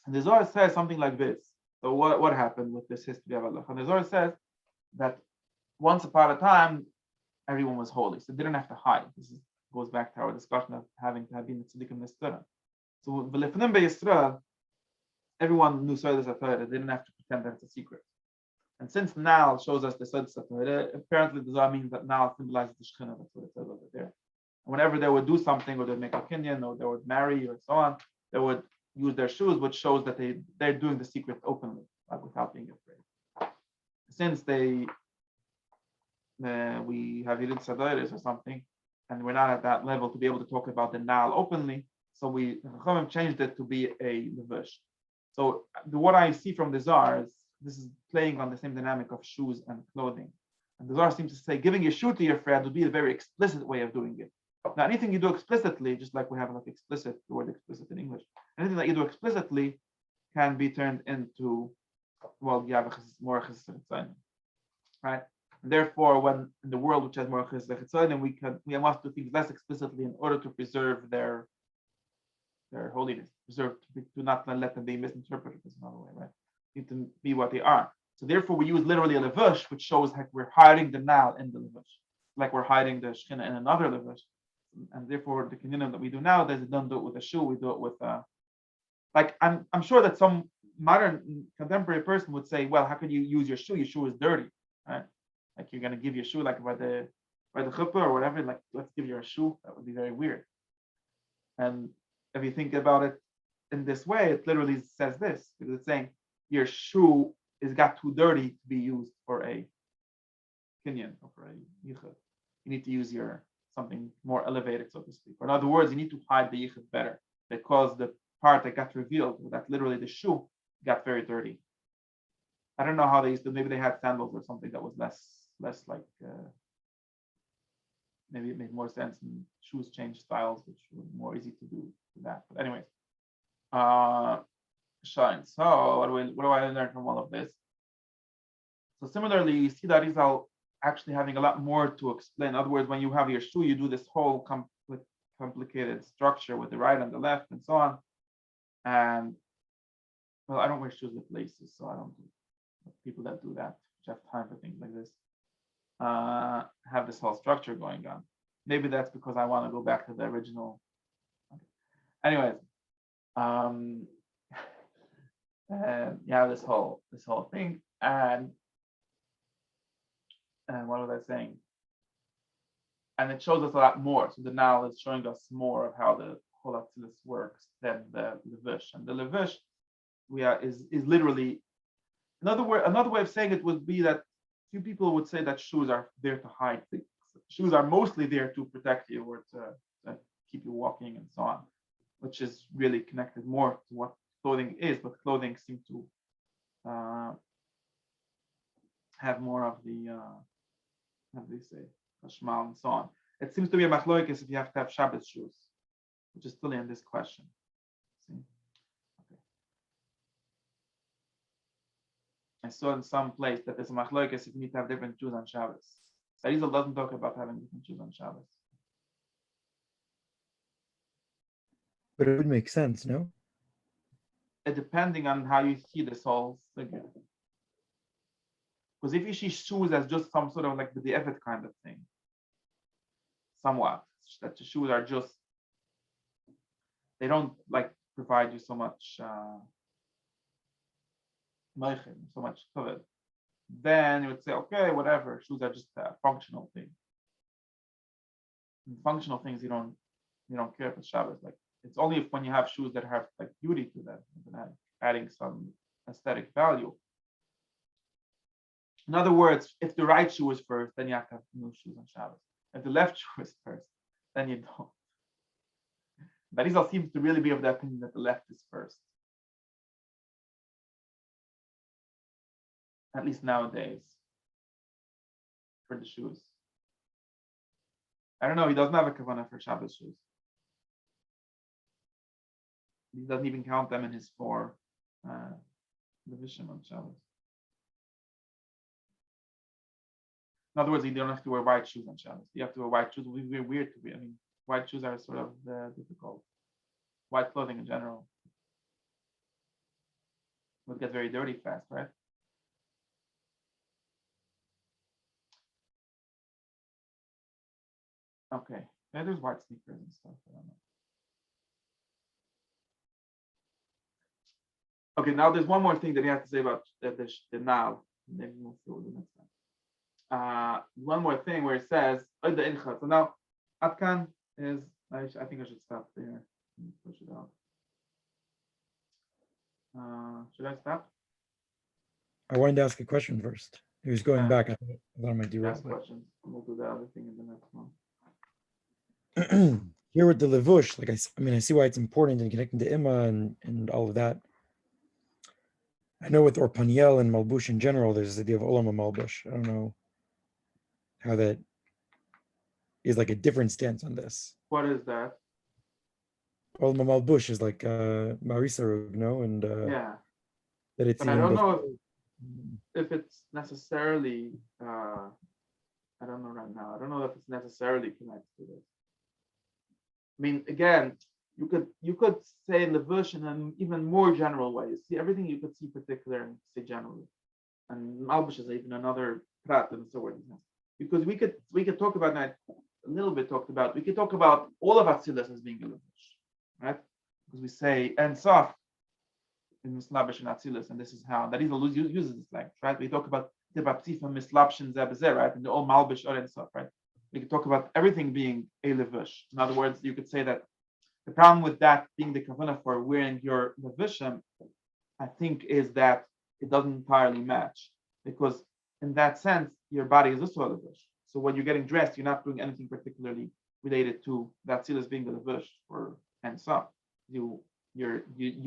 And the Zohar says something like this. So what happened with this history of halacha? And the Zohar says that once upon a time, everyone was holy, so they didn't have to hide. Goes back to our discussion of having to have been tzaddikim nestara. So v'lefnim beYisrael, everyone knew Sodas HaTorah. They didn't have to pretend that it's a secret. And since Nal shows us the Sodas HaTorah, apparently the Zohar means that Nal symbolizes the Shekhinah. That's what it says over there. And whenever they would do something, or they'd make a kinyan, or they would marry, or so on, they would use their shoes, which shows that they're doing the secret openly, like without being afraid. Since we have Yirid Sadoris or something, and we're not at that level to be able to talk about the Nal openly, so we changed it to be a levush. So what I see from the Zohar is this is playing on the same dynamic of shoes and clothing. And the Zohar seems to say giving a shoe to your friend would be a very explicit way of doing it. Now, anything you do explicitly, just like we have like explicit, the word explicit in English, anything that you do explicitly can be turned into, well, you have more chesed, right? And therefore, when in the world which has more chesed, we must do things less explicitly in order to preserve their holiness, preserve to not let them be misinterpreted. Is another way, right? Need to be what they are. So therefore, we use literally a levush, which shows like we're hiding the Nal in the levush, like we're hiding the Shekhinah in another levush. And therefore, the kinyanim that we do nowadays, we don't do it with a shoe. We do it with like I'm sure that some modern contemporary person would say, well, how can you use your shoe? Your shoe is dirty, right? Like you're gonna give your shoe like by the chuppah or whatever. Like let's give you a shoe. That would be very weird. And if you think about it in this way, it literally says this because it's saying your shoe is got too dirty to be used for a kinyan or for a yichud. You need to use your something more elevated, so to speak. Or in other words, you need to hide the yichud better because the part that got revealed, that literally the shoe, got very dirty. I don't know how they used to. Maybe they had sandals or something that was less like. Maybe it made more sense, and shoes change styles, which were more easy to do that. But anyways, shine. So what do I learn from all of this? So similarly, you see that Arizal actually having a lot more to explain. In other words, when you have your shoe, you do this whole complicated structure with the right and the left and so on. And well, I don't wear shoes with laces, so I don't do people that do that, which have time for things like this, have this whole structure going on. Maybe that's because I want to go back to the original. Okay. Anyways, yeah, this whole thing, and what was I saying? And it shows us a lot more. So the Nal is showing us more of how the whole Atzilus works than the levush. And the levush is literally another way of saying it would be that few people would say that shoes are there to hide things. Shoes are mostly there to protect you or to keep you walking and so on, which is really connected more to what clothing is. But clothing seems to have more of the how do they say hashmal and so on. It seems to be a machloikis if you have to have Shabbos shoes, which is still in this question. See? Okay. I saw in some place that there's a machloikis if you need to have different shoes on Shabbos. Arizal doesn't talk about having different shoes on Shabbos. But it would make sense, no? Depending on how you see this whole figure. Because if you see shoes as just some sort of like the effort kind of thing, somewhat, that the shoes are just, they don't like provide you so much so much covet, then you would say, okay, whatever, shoes are just a functional thing. And functional things you don't care if it's Shabbos. Like it's only if when you have shoes that have like beauty to them, adding some aesthetic value. In other words, if the right shoe is first, then you have to have new shoes on Shabbos. If the left shoe is first, then you don't. Barizal seems to really be of the opinion that the left is first. At least nowadays, for the shoes. I don't know, he doesn't have a kavanah for Shabbos shoes. He doesn't even count them in his 4 division on Shabbos. In other words, you don't have to wear white shoes on Shabbos. You have to wear white shoes. It would be weird to be. I mean, white shoes are sort of difficult. White clothing in general. would get very dirty fast, right? Okay. Yeah, there's white sneakers and stuff. I don't know. Okay, now there's one more thing that you have to say about the now. Maybe we'll see what the next time. One more thing where it says the inchat. So now Atkan is I think I should stop there. Push it out. Should I stop? I wanted to ask a question first. He was going back. I thought I might derail. Ask questions. We'll do the other thing in the next one. Here with the levush, like I mean, I see why it's important in connecting to Imma and all of that. I know with Orpaniel and Malbush in general, there's the idea of Olam Malbush. I don't know how that is like a different stance on this. What is that? Olam Malbush is like Marisa Rugno and yeah. That it's but I don't know if it's necessarily I don't know right now. I don't know if it's necessarily connected to this. I mean, again, you could say levush in an even more general way. You see everything you could see particular and say generally. And malbush is even another prat and so on. Because we could talk about that a little bit we could talk about all of Atzilus as being a levush, right? Because we say and soft in mislabish and Atzilus, and this is how that even uses this language, right? We talk about the baptifa mislabshin zebazeh, right? And the all malbish or and soft, right? We could talk about everything being a levush. In other words, you could say that the problem with that being the kavanah for wearing your levushim, I think, is that it doesn't entirely match, because in that sense, your body is also a levush. So when you're getting dressed, you're not doing anything particularly related to that seal as being the levush or and so you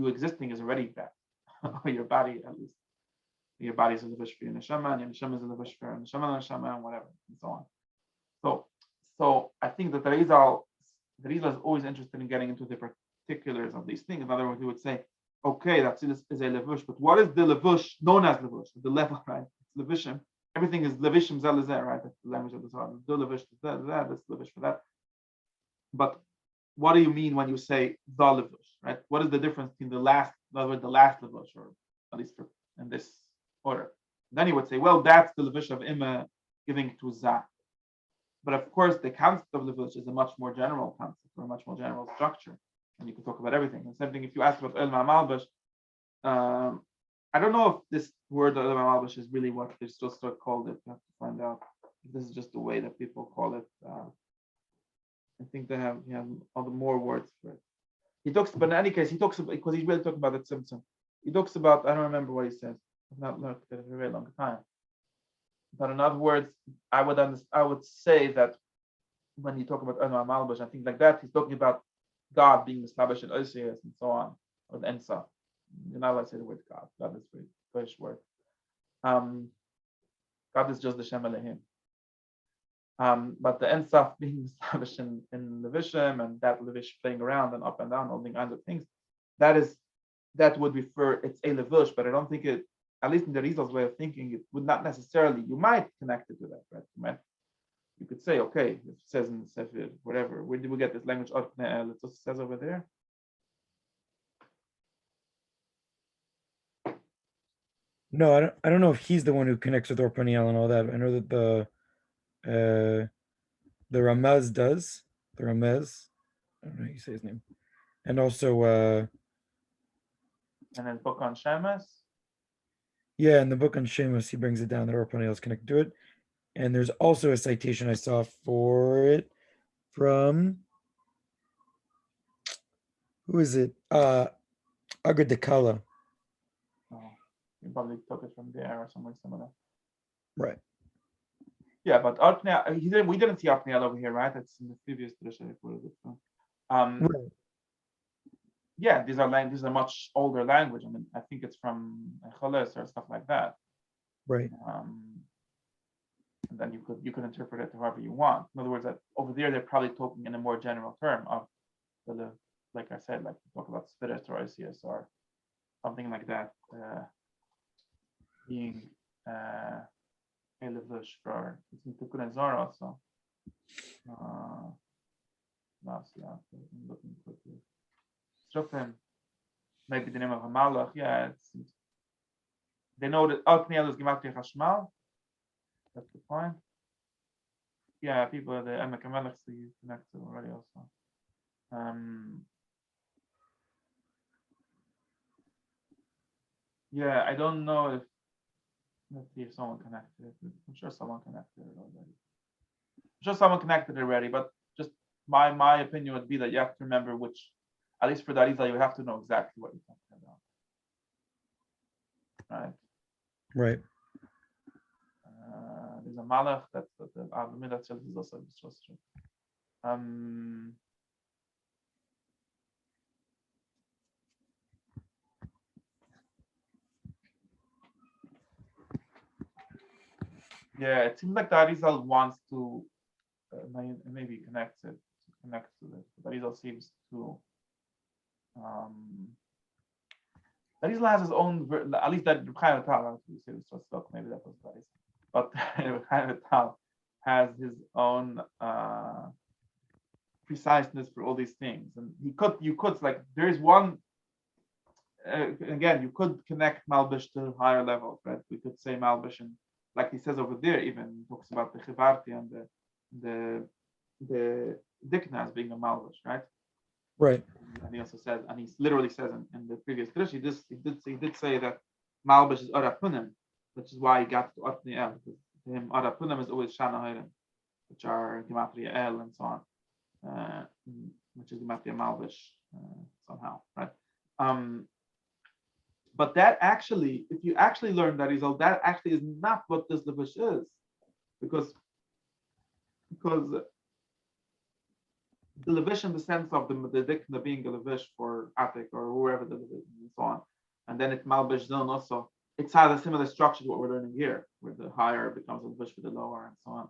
existing is already that, or your body at least. Your body is a levush for your neshama, and your neshama is a levush for your neshama, and whatever, and so on. So I think that the Rizal is always interested in getting into the particulars of these things. In other words, he would say, okay, that is a levush, but what is the levush known as levush? The level, right? It's levushim. Everything is levishim zelazeh, right? That's the language of the Torah. The levush is that, that's levush for that. But what do you mean when you say the levush, right? What is the difference between the last levush, or at least in this order? Then he would say, well, that's the levush of Imma giving to Zah. But of course, the concept of levush is a much more general concept, or a much more general structure, and you can talk about everything. And same thing if you ask about El Malbush. I don't know if this word El Malbush is really what they still called it. You have to find out if this is just the way that people call it. I think they have all the more words for it. He talks, but in any case, he talks about, because he's really talking about the symptom. He talks about, I don't remember what he says. I've not learned it for a very long time. But in other words, I would say that when you talk about Anwar Malbush and things like that, he's talking about God being Mislabish and Osiris and so on, with Ensa. You're not allowed to say the word God. God is a Jewish word. God is just the Shem Elohim. But the Ensaf being Mislabish in Levishim, and that Levish playing around and up and down, all the kinds of things, that would refer, it's a Levush, but I don't think it, at least in the Rizal's way of thinking, it would not necessarily, you might connect it to that, right? You could say, okay, it says in the Sefer, whatever. Where did we get this language? It says over there. No, I don't know if he's the one who connects with Orpaniel and all that. I know that the Ramez does. The Ramez, I don't know how you say his name. And also and then book on Shemus. Yeah, in the book on Shemus, he brings it down that Orpaniel is connected to it. And there's also a citation I saw for it from, who is it? Agar Dekala. Oh, you probably took it from there or somewhere similar. Right. Yeah, but Otniel, we didn't see Otniel over here, right? That's in the previous tradition. Right. Yeah, these are much older language. I mean, I think it's from Choles or stuff like that. Right. And then you could interpret it however you want. In other words, that over there they're probably talking in a more general term of the, like I said, like talk about spirit or Osiris or something like that, being a levush for Tikkun and Zara also. Last, yeah, I'm looking quickly. Shofim, maybe the name of Hamalach. Yeah, they know that Otniel is Gematria Chashmal. That's the point. Yeah, people at the Emek HaMelech, so you connect to already also. Yeah, I don't know if, let's see if someone connected it. I'm sure someone connected it already. But just my opinion would be that you have to remember which, at least for that Arizal, you have to know exactly what you're talking about. Right? Right. There's a Malach that's the Avamid is also true. Yeah, it seems like the Arizal wants to maybe connects it, connects to this. But Arizal seems to Arizal has his own, at least that Chaim Tal, maybe that was Arizal, but Chaim Tal has his own preciseness for all these things, and you could like there is one. Again, you could connect Malbish to higher levels, right? We could say Malbish, and like he says over there, even talks about the Chivarti and the Dikna as being a Malbish, right? Right. And he also says, and he literally says in the previous Krish, he did say that Malbish is Arapunim, which is why he got to Otniel, because to him Arapunim is always Shana Hayrim, which are Gematria El and so on, which is Gematria Malbish somehow, right? But that actually, if you actually learn that result, that actually is not what this Levish is, because the Levish in the sense of the Dikna being a Levish for Atik or whoever the Levish and so on, and then it's Malbish Zon also. It has a similar structure to what we're learning here, where the higher becomes a Levish for the lower and so on.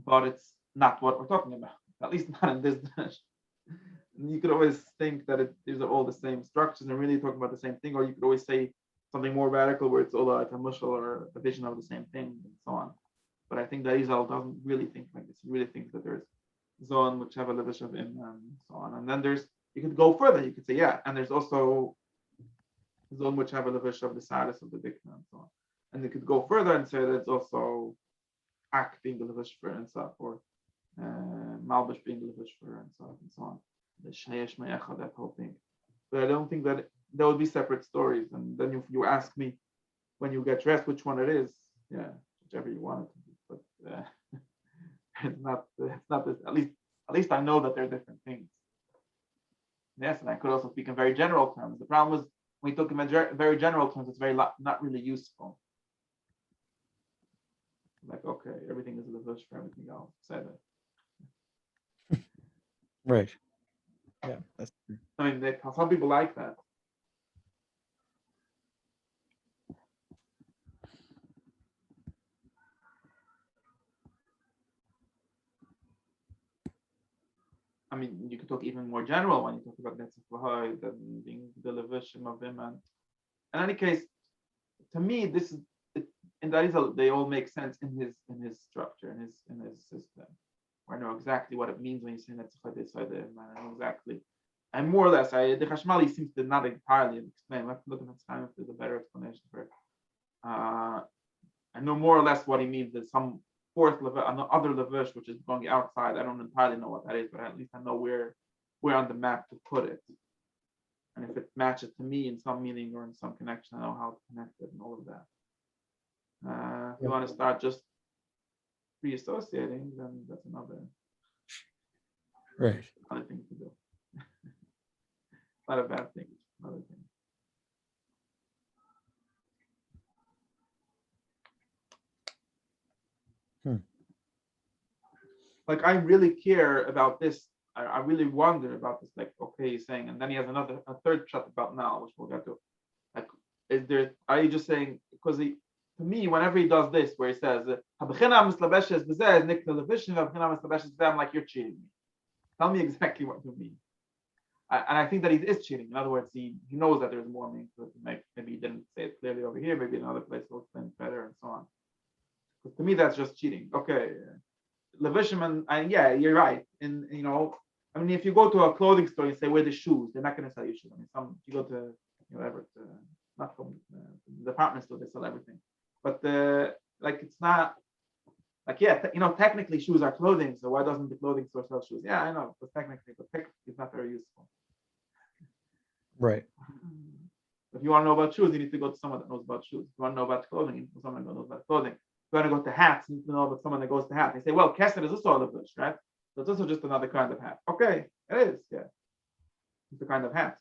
But it's not what we're talking about, at least not in this dish. You could always think that these are all the same structures and really talking about the same thing, or you could always say something more radical where it's all like a mushal or a vision of the same thing and so on. But I think that Izal doesn't really think like this. He really thinks that there's zone which have a levish of im and so on. And then you could go further. You could say, yeah, and there's also zone which have a levish of the sadis of the dikna and so on. And you could go further and say that it's also ak being the levish for and stuff, or malbish being the levish for and so on. The shayesh me'echa, that whole thing. But I don't think that there will be separate stories. And then if you ask me when you get dressed which one it is, yeah, whichever you want it to be. But it's not this. At least I know that they're different things. Yes, and I could also speak in very general terms. The problem is when you talk in very general terms, it's very not really useful. Like, okay, everything is a levush for everything else. Said it. Right. Yeah, that's true. I mean, some people like that. I mean, you could talk even more general when you talk about Netzach V'Hai, than being the Levushim of him. And in any case, to me, this is and that is they all make sense in his structure, in his system. Where I know exactly what it means when you say Netzach V'Hai, I know exactly. And more or less, the Chashmali seems to not entirely explain. Let's look at the time if there's a better explanation for it. I know more or less what he means. There's some fourth other levush which is going outside. I don't entirely know what that is, but at least I know where on the map to put it. And if it matches to me in some meaning or in some connection, I know how to connect it and all of that. If you want to start just reassociating, then that's another thing to do. Not a bad thing. Another thing. Like I really care about this. I really wonder about this. Like, okay, he's saying, and then he has a third shot about now, which we'll get to. Like, are you just saying because to me, whenever he does this, where he says, I'm like, you're cheating me. Tell me exactly what you mean. And I think that he is cheating. In other words, he knows that there's more meaning to it. Maybe he didn't say it clearly over here. Maybe in another place he'll explain it better and so on. But to me, that's just cheating. Okay. Levishim and yeah, you're right. And I mean, if you go to a clothing store and say where the shoes, they're not going to sell you shoes. I mean, if you go to whatever not from the department store, they sell everything. But like it's not like, yeah, technically shoes are clothing, so why doesn't the clothing store sell shoes? Yeah, I know, but technically it's not very useful. Right. If you want to know about shoes, you need to go to someone that knows about shoes. If you want to know about clothing, you need to go to someone that knows about clothing. If you want to go to hats, you need to know about someone that goes to hats. They say, well, Kessler is also a levush, right? So it's also just another kind of hat. Okay, it is, yeah. It's a kind of hat.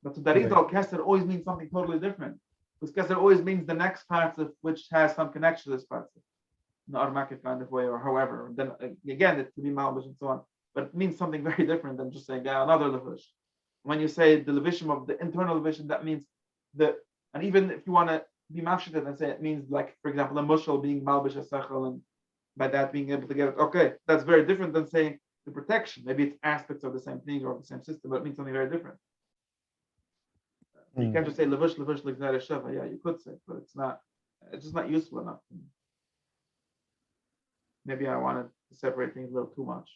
But to Darizal, Right. Kessler always means something totally different. Because Kessler always means the next part of which has some connection to this part. In an automatic kind of way, or however. Then again, it could be malbish and so on. But it means something very different than just saying, yeah, another levush. When you say the levishim of the internal levishim, that means and even if you want to be mashita and say it means, like, for example, a mushal being malbish asachal, and by that being able to get it, okay, that's very different than saying the protection. Maybe it's aspects of the same thing or the same system, but it means something very different. You can't just say levush like sheva. Yeah, you could say, but it's just not useful enough. Maybe I wanted to separate things a little too much.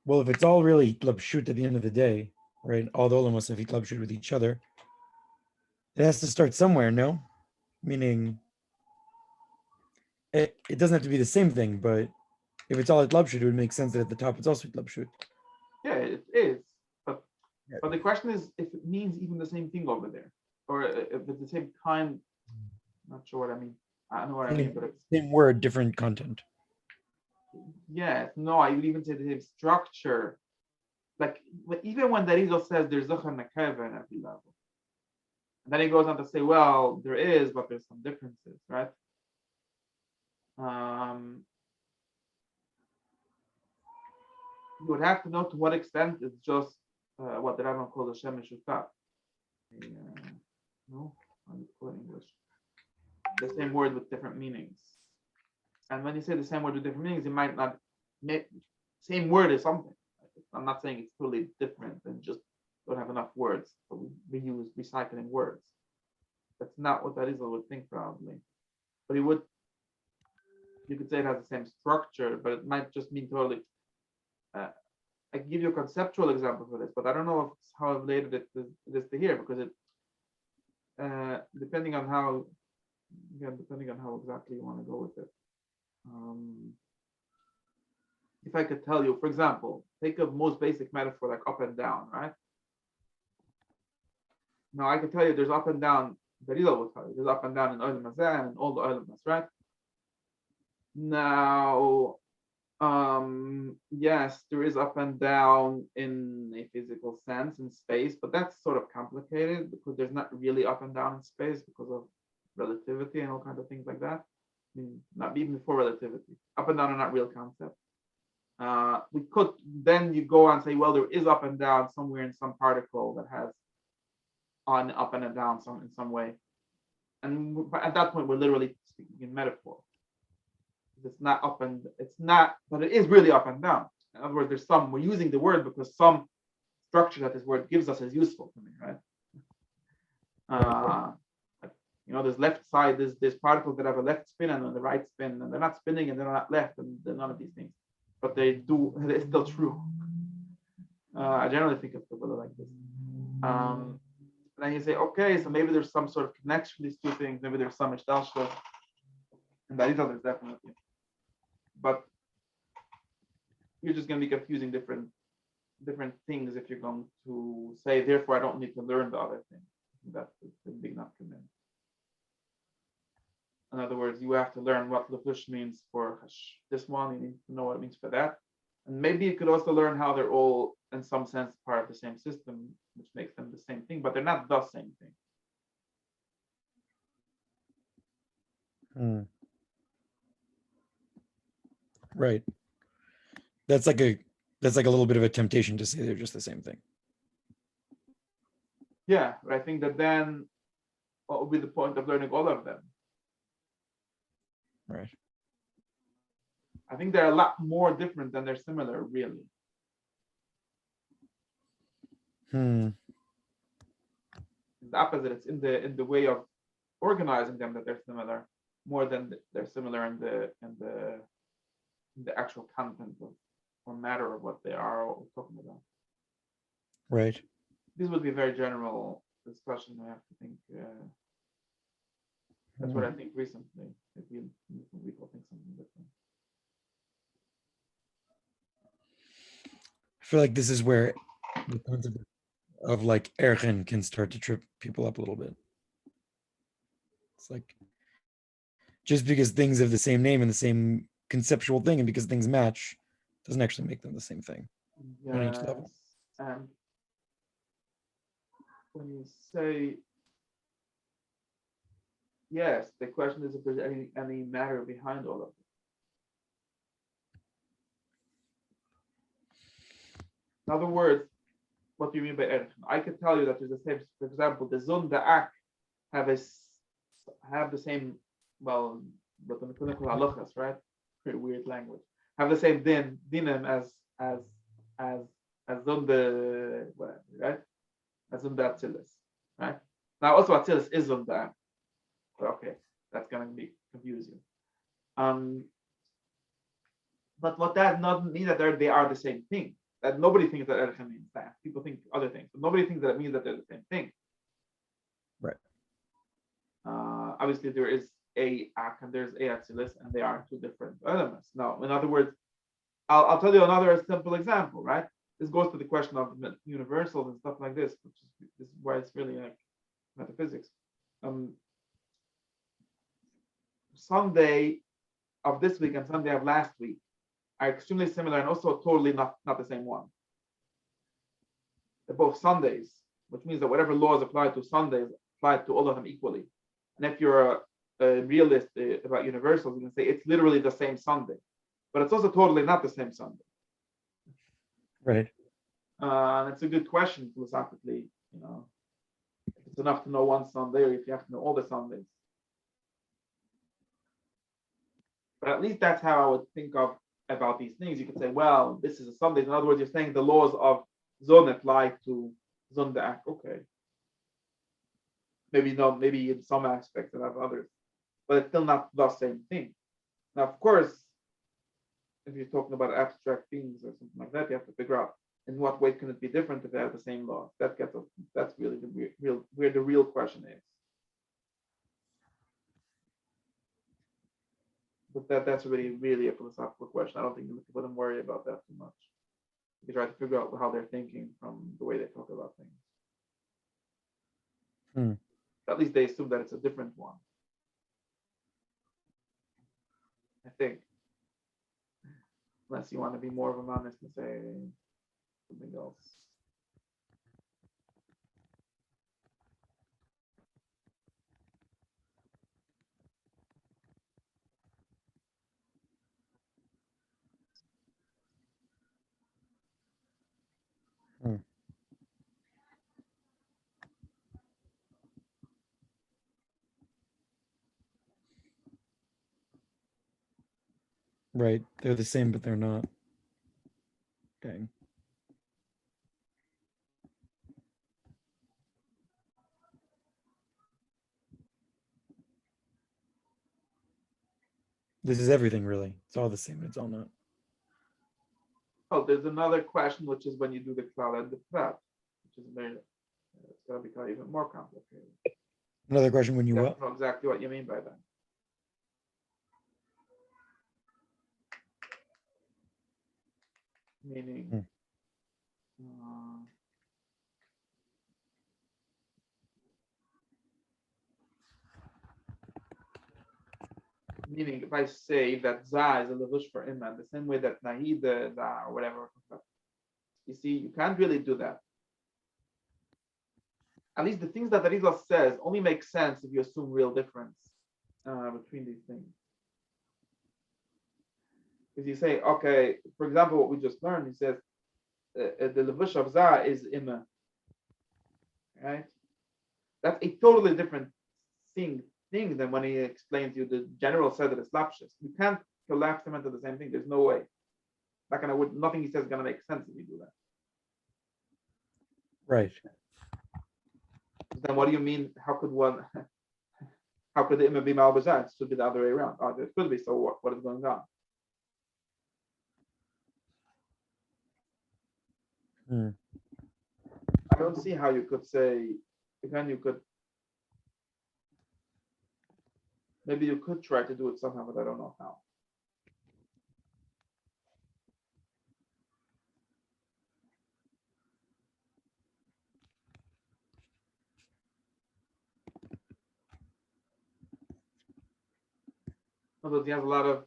Well, if it's all really labshut at the end of the day, right? All the olam must have labshut with each other. It has to start somewhere, no? Meaning, it doesn't have to be the same thing, but if it's all at labshut, it would make sense that at the top it's also at labshut. Yeah, it is. But the question is if it means even the same thing over there, or if it's the same kind. Not sure what I mean. I know what I mean, but it's same word, different content. Yeah, no, I would even say the same structure. Like even when Darizal says there's Zohar Nekeva in every level, and then he goes on to say, well, there is, but there's some differences, right? You would have to know to what extent it's just what the Rambam calls a Shemesh Utat. No, I'm calling English. The same word with different meanings. And when you say the same word with different meanings, it might not make same word is something. I'm not saying it's totally different and just don't have enough words. So we use recycling words. That's not what that is. I would think probably. But you could say it has the same structure, but it might just mean totally. I can give you a conceptual example for this, but I don't know if how related it is to here, because it depending on how exactly you want to go with it. If I could tell you, for example, take a most basic metaphor like up and down, right? Now I can tell you there's up and down. Darila will tell you there's up and down in Oil Mazan and all the Oil Mas, right? Now, yes, there is up and down in a physical sense in space, but that's sort of complicated because there's not really up and down in space because of relativity and all kinds of things like that. I mean, not even before relativity. Up and down are not real concepts. We could then you go and say, well, there is up and down somewhere in some particle that has on up and down in some way, and at that point we're literally speaking in metaphor. It's not up and it's not, but it is really up and down. In other words, we're using the word because some structure that this word gives us is useful to me, right? There's left side, there's particles that have a left spin and the right spin, and they're not spinning and they're not left, and they're none of these things. But they do, it's still true. I generally think of the Kabbalah like this. And then you say, okay, so maybe there's some sort of connection between these two things. Maybe there's some ishtalshus, and that is others definitely. But you're just going to be confusing different things if you're going to say, therefore, I don't need to learn the other thing. That's the big not command. In other words, you have to learn what levush means for this one. You need to know what it means for that. And maybe you could also learn how they're all, in some sense, part of the same system, which makes them the same thing, but they're not the same thing. Right. That's like a little bit of a temptation to say they're just the same thing. Yeah, but I think that then what would be the point of learning all of them? Right. I think they're a lot more different than they're similar, really. The opposite. It's in the way of organizing them that they're similar, more than they're similar in the actual content of or matter of what they are what we're talking about. Right. This would be a very general discussion. I have to think. That's what I think recently. If we people think something different. I feel like this is where the concept of like ergen can start to trip people up a little bit. It's like just because things have the same name and the same conceptual thing, and because things match, doesn't actually make them the same thing on each level. And when you say yes, the question is if there's any matter behind all of it. In other words, what do you mean by erech? I could tell you that there's the same. For example, the zun, the ak have the same. Well, but in the clinical halachas, right? Pretty weird language. Have the same dinim as zun the whatever, right? As zun the atzilis, right? Now also atzilis is zun the ak. Okay, that's gonna be confusing. But what that not mean that they are the same thing. That nobody thinks that erech means that. People think other things, but nobody thinks that it means that they're the same thing. Right. Obviously, there is a ak and there's a atzilis, and they are two different elements. Now, in other words, I'll tell you another simple example, right? This goes to the question of universals and stuff like this, which is why it's really like metaphysics. Sunday of this week and Sunday of last week are extremely similar and also totally not the same one. They're both Sundays, which means that whatever laws apply to Sundays apply to all of them equally. And if you're a realist about universals, you can say it's literally the same Sunday, but it's also totally not the same Sunday. Right. And it's a good question philosophically, if it's enough to know one Sunday or if you have to know all the Sundays. But at least that's how I would think of about these things. You could say, well, this is a Sunday. In other words, you're saying the laws of Zon apply to Zon the Ak. Okay. Maybe not, maybe in some aspects and have others, but it's still not the same thing. Now, of course, if you're talking about abstract beings or something like that, you have to figure out in what way can it be different if they have the same laws. That's really where the real question is. But that's really a philosophical question. I don't think people don't worry about that too much. You try to figure out how they're thinking from the way they talk about things. At least they assume that it's a different one. I think. Unless you want to be more of a monist and say something else. Right. They're the same, but they're not. Dang. This is everything, really. It's all the same, but it's all not. Oh, there's another question, which is when you do the cloud and the prat, which is very, it's going to become even more complicated. Another question when you I what? don't know exactly what you mean by that. Meaning, meaning if I say that za is a levush for iman, the same way that nahid za or whatever, you see, you can't really do that. At least the things that Arizal says only make sense if you assume real difference between these things. If you say, okay, for example, what we just learned, he says the levush of za is ima, right? That's a totally different thing than when he explains to you the general said that it's lapshus. You can't collapse them into the same thing. There's no way. Nothing he says is gonna make sense if you do that. Right. Then what do you mean? How could the imam be malbazat? It should be the other way around. Oh, it could be. So what is going on? Hmm. I don't see how you could say, again, you could, maybe you could try to do it somehow, but I don't know how. But he has a lot of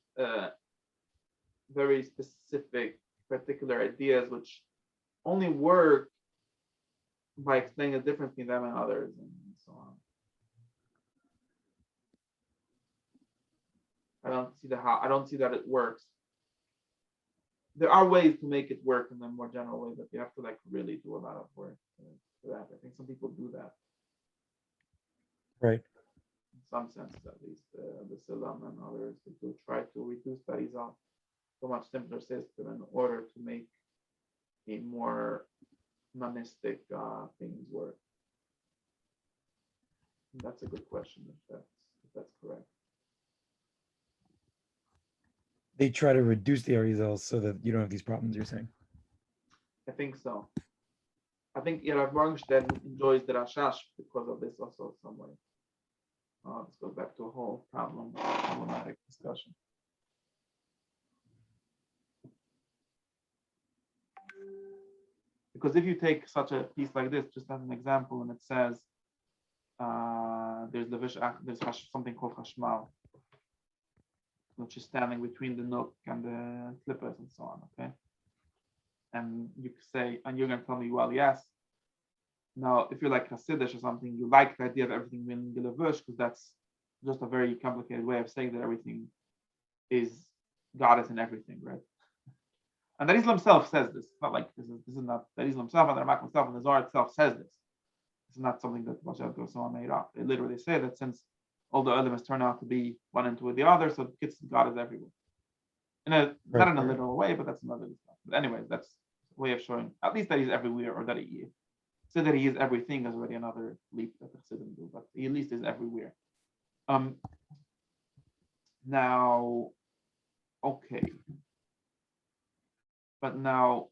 very specific, particular ideas, which only work by explaining the difference between them and others, and so on. I don't see the how. I don't see that it works. There are ways to make it work in a more general way, but you have to like really do a lot of work for that. I think some people do that. Right. In some senses, at least the Silam and others, they do try to reduce studies on a much simpler system in order to make a more monistic things work. And that's a good question if that's correct. They try to reduce the Arizal so that you don't have these problems, you're saying. I think so. I think Rav Morgenstern enjoys the Rashash because of this also some way. This goes back to a whole problematic discussion. Because if you take such a piece like this, just as an example, and it says there's something called Hashmal, which is standing between the nook and the slippers and so on, okay? And you say, and you're going to tell me, well, yes. Now, if you're like Hasidish or something, you like the idea of everything being Gilavush, because that's just a very complicated way of saying that everything is, God is in everything, right? And the Islam himself says this. It's not like this is not the Islam himself and the Ramak himself and the Zohar itself says this. It's not something that Bashar Gosama made up. They literally say that since all the elements turn out to be one into the other, so God is everywhere. Not in a literal way, but that's another stuff. But anyways, that's a way of showing at least that he's everywhere, or that he is. So that he is everything is already another leap that the Chassidim do, but he at least is everywhere. Now, okay. But now,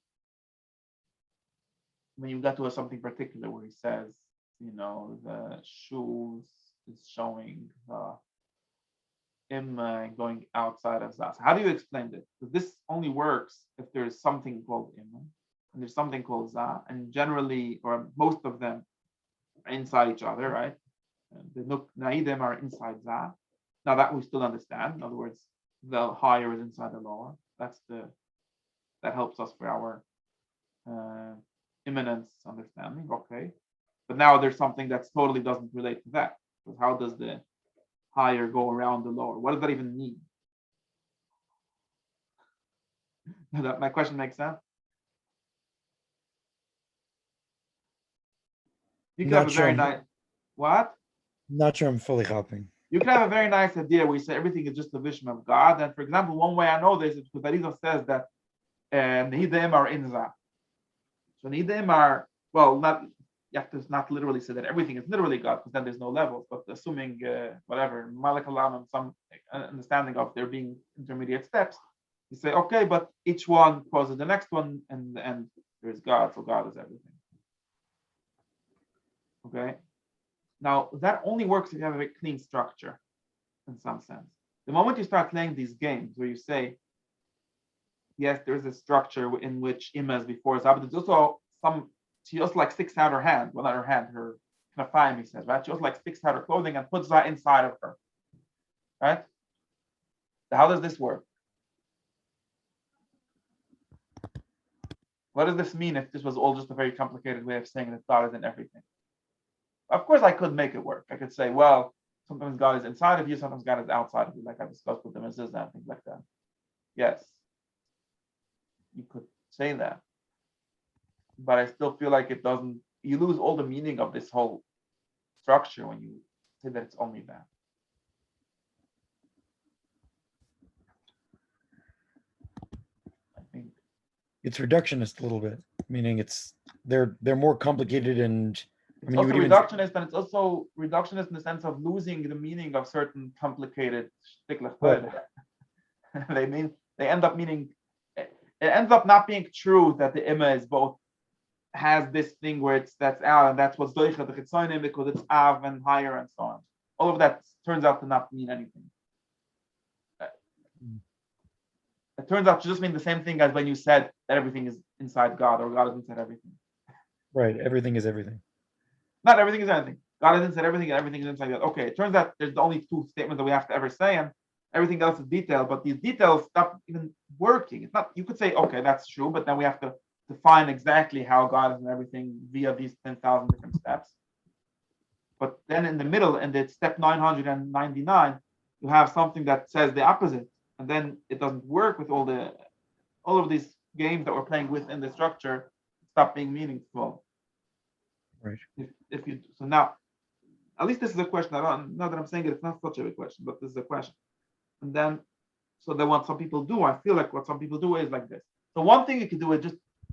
when you got to something particular where he says, the shoes is showing him going outside of Zah. How do you explain this? Because this only works if there's something called Im and there's something called Zah, and generally, or most of them are inside each other, right? The Nuk Naidim are inside Zah. Now that we still understand. In other words, the higher is inside the lower. That helps us for our immanence understanding. Okay. But now there's something that totally doesn't relate to that. Because how does the higher go around the lower? What does that even mean? My question makes sense. You could have a very nice what? Not sure I'm fully helping. You could have a very nice idea where you say everything is just the vision of God. And for example, one way I know this is because Arizal says that Nehidim are in Zah. So Nehidim are, well, not, you have to not literally say that everything is literally God, because then there's no levels, but assuming whatever, Malik Alam and some understanding of there being intermediate steps, you say, okay, but each one causes the next one, and in the end, there's God, so God is everything. Okay? Now, that only works if you have a very clean structure, in some sense. The moment you start playing these games where you say, yes, there's a structure in which Ima is before Zah, but there's also she also like sticks out her hand, well, not her hand, her knafayim, he says, right? She also like sticks out her clothing and puts Zah inside of her, right? So how does this work? What does this mean if this was all just a very complicated way of saying that God is in everything? Of course, I could make it work. I could say, well, sometimes God is inside of you, sometimes God is outside of you, like I discussed with the Mezuzah and things like that. Yes, you could say that. But I still feel like you lose all the meaning of this whole structure when you say that it's only that. I think it's reductionist a little bit, meaning they're more complicated, and it's also reductionist, and it's also reductionist in the sense of losing the meaning of certain complicated shtiklach. They end up meaning, it ends up not being true that the Ima is both has this thing where that's out, and that's what's doicha the chitzonim because it's av and higher and so on. All of that turns out to not mean anything. It turns out to just mean the same thing as when you said that everything is inside God or God is inside everything. Right. Everything is everything. Not everything is anything. God is inside everything and everything is inside God. Okay, it turns out there's the only two statements that we have to ever say, and everything else is detail, but these details stop even working. It's not, you could say, okay, that's true, but then we have to define exactly how God is in everything via these 10,000 different steps. But then in the middle, in the step 999, you have something that says the opposite, and then it doesn't work with all of these games that we're playing within the structure. Stop being meaningful. Right. If you so now, at least this is a question. I don't know that I'm saying it. It's not such a big question, but this is a question. And then, so then what some people do, I feel like what some people do is like this. So one thing you can do is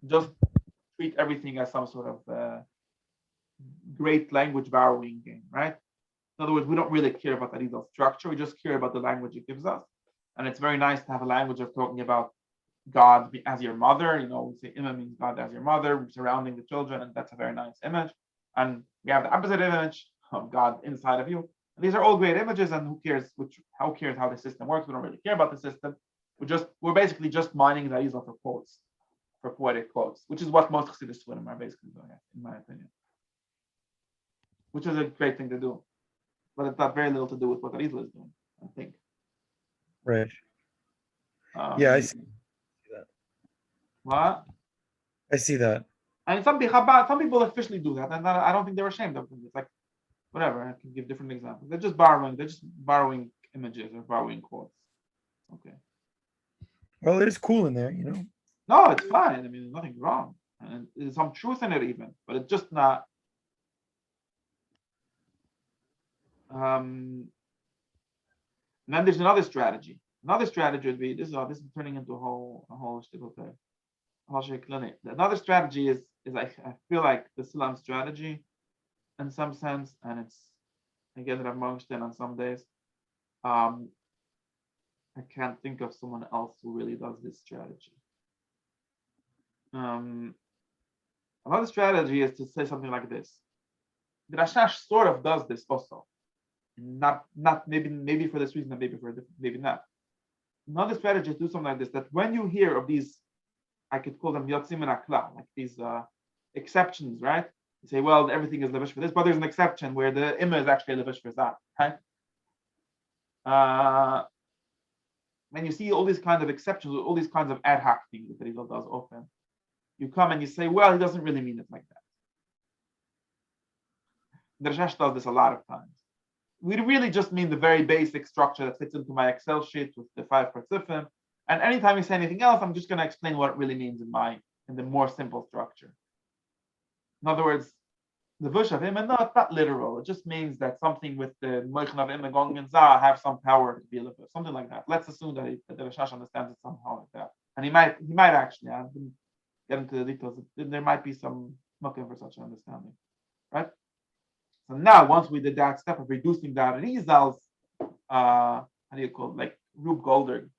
just treat everything as some sort of great language borrowing game, right? In other words, we don't really care about that either structure. We just care about the language it gives us. And it's very nice to have a language of talking about God as your mother. You know, we say Imma means God as your mother, surrounding the children, and that's a very nice image. And we have the opposite image of God inside of you. And these are all great images, and who cares how the system works? We don't really care about the system. We're basically just mining the Isla for quotes, for poetic quotes, which is what most Hasidic Swedim are basically doing, in my opinion. Which is a great thing to do. But it's got very little to do with what the Isla is doing, I think. Right. Yeah, I see that. What? I see that. And some people officially do that, and I don't think they're ashamed of it. It's like, whatever. I can give different examples. They're just borrowing images or borrowing quotes. Okay. Well, it is cool in there, you know. No, it's fine. I mean, there's nothing wrong, and there's some truth in it even, but it's just not. And then there's another strategy. Another strategy would be this is turning into a whole shtickle thing. Another strategy is I feel like the Islam strategy in some sense, and it's again that I'm Morgenstern on some days. I can't think of someone else who really does this strategy. Another strategy is to say something like this. The Rashash sort of does this also. Not maybe for this reason, and maybe not. Another strategy is to do something like this, that when you hear of these, I could call them yotzim and akla, like these exceptions, right? You say, well, everything is levish for this, but there's an exception where the imma is actually levish for that, right? When you see all these kinds of exceptions, all these kinds of ad hoc things that Israel does often, you come and you say, well, he doesn't really mean it like that. The Rashash does this a lot of times. We really just mean the very basic structure that fits into my Excel sheet with the 5 participants. And anytime you say anything else, I'm just going to explain what it really means in the more simple structure. In other words, the bush of him, and no, it's not literal. It just means that something with the moichen of him and gong and za have some power to be a little, something like that. Let's assume that the Rashash understands it somehow like that, and he might actually. I didn't get into the details. There might be some looking for such an understanding, right? So now, once we did that step of reducing that Rizal's, how do you call it, like Rube Goldberg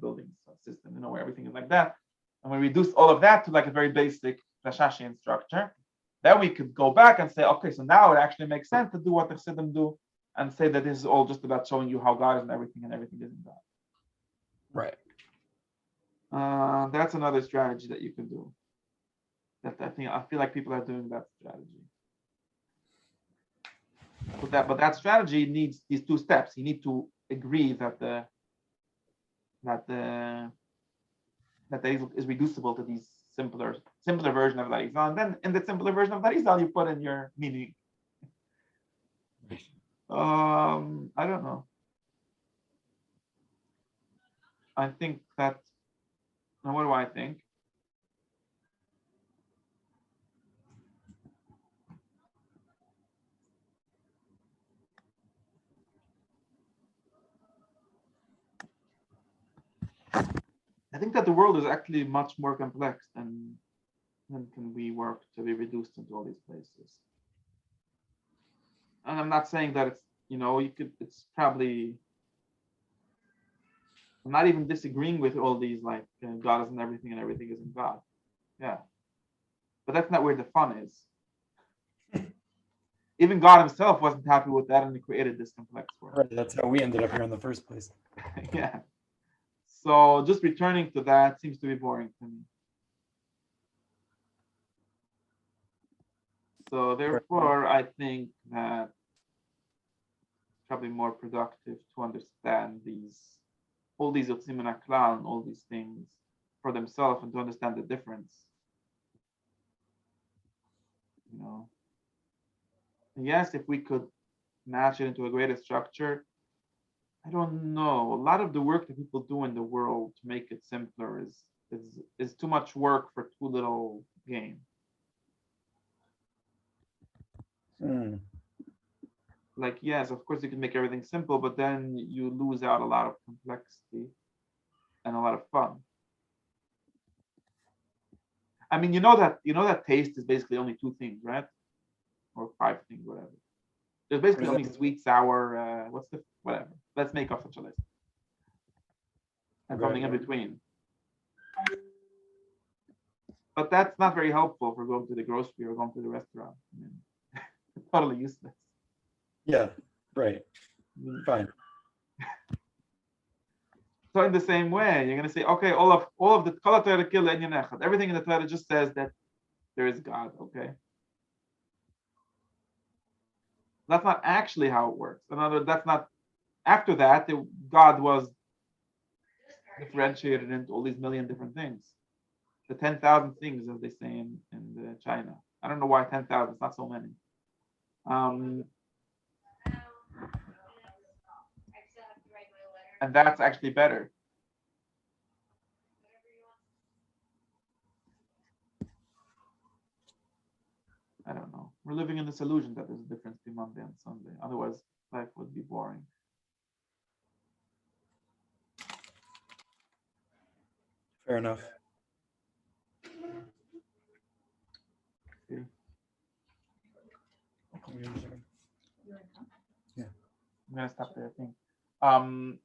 building system, where everything is like that, and we reduce all of that to like a very basic Rashashian structure, then we could go back and say, okay, so now it actually makes sense to do what the Chassidim do and say that this is all just about showing you how God is in everything and everything isn't God. Right. That's another strategy that you can do. I feel like people are doing that strategy. But that strategy needs these two steps. You need to agree that the is reducible to these simpler version of that Izal. And then in the simpler version of that Izal, you put in your meaning. I don't know. I think that. Now, what do I think? I think that the world is actually much more complex than can we work to be reduced into all these places. And I'm not saying that it's, it's probably, I'm not even disagreeing with all these, like God is in everything and everything isn't God. Yeah. But that's not where the fun is. Even God himself wasn't happy with that, and he created this complex world. Right. That's how we ended up here in the first place. Yeah. So just returning to that seems to be boring to me. So therefore, I think that it's probably more productive to understand all these yotzim min haklal and all these things for themselves and to understand the difference. You know. And yes, if we could match it into a greater structure, I don't know. A lot of the work that people do in the world to make it simpler is too much work for too little gain. Like, yes, of course you can make everything simple, but then you lose out a lot of complexity and a lot of fun. I mean, you know that taste is basically only two things, right? Or five things, whatever. There's basically only sweet, sour, whatever. Let's make up such a list. And something in between. But that's not very helpful for going to the grocery or going to the restaurant. I mean, it's totally useless. Yeah, right. Fine. So in the same way, you're going to say, okay, all of the kol haTorah kil le'inyan echad. Everything in the Torah just says that there is God. Okay, that's not actually how it works. In other words, that's not. After that, God was differentiated into all these million different things. The 10,000 things, as they say in China. I don't know why 10,000. It's not so many. And that's actually better. I don't know. We're living in this illusion that there's a difference between Monday and Sunday. Otherwise, life would be boring. Fair enough. See? Yeah. I'm gonna stop there, I think.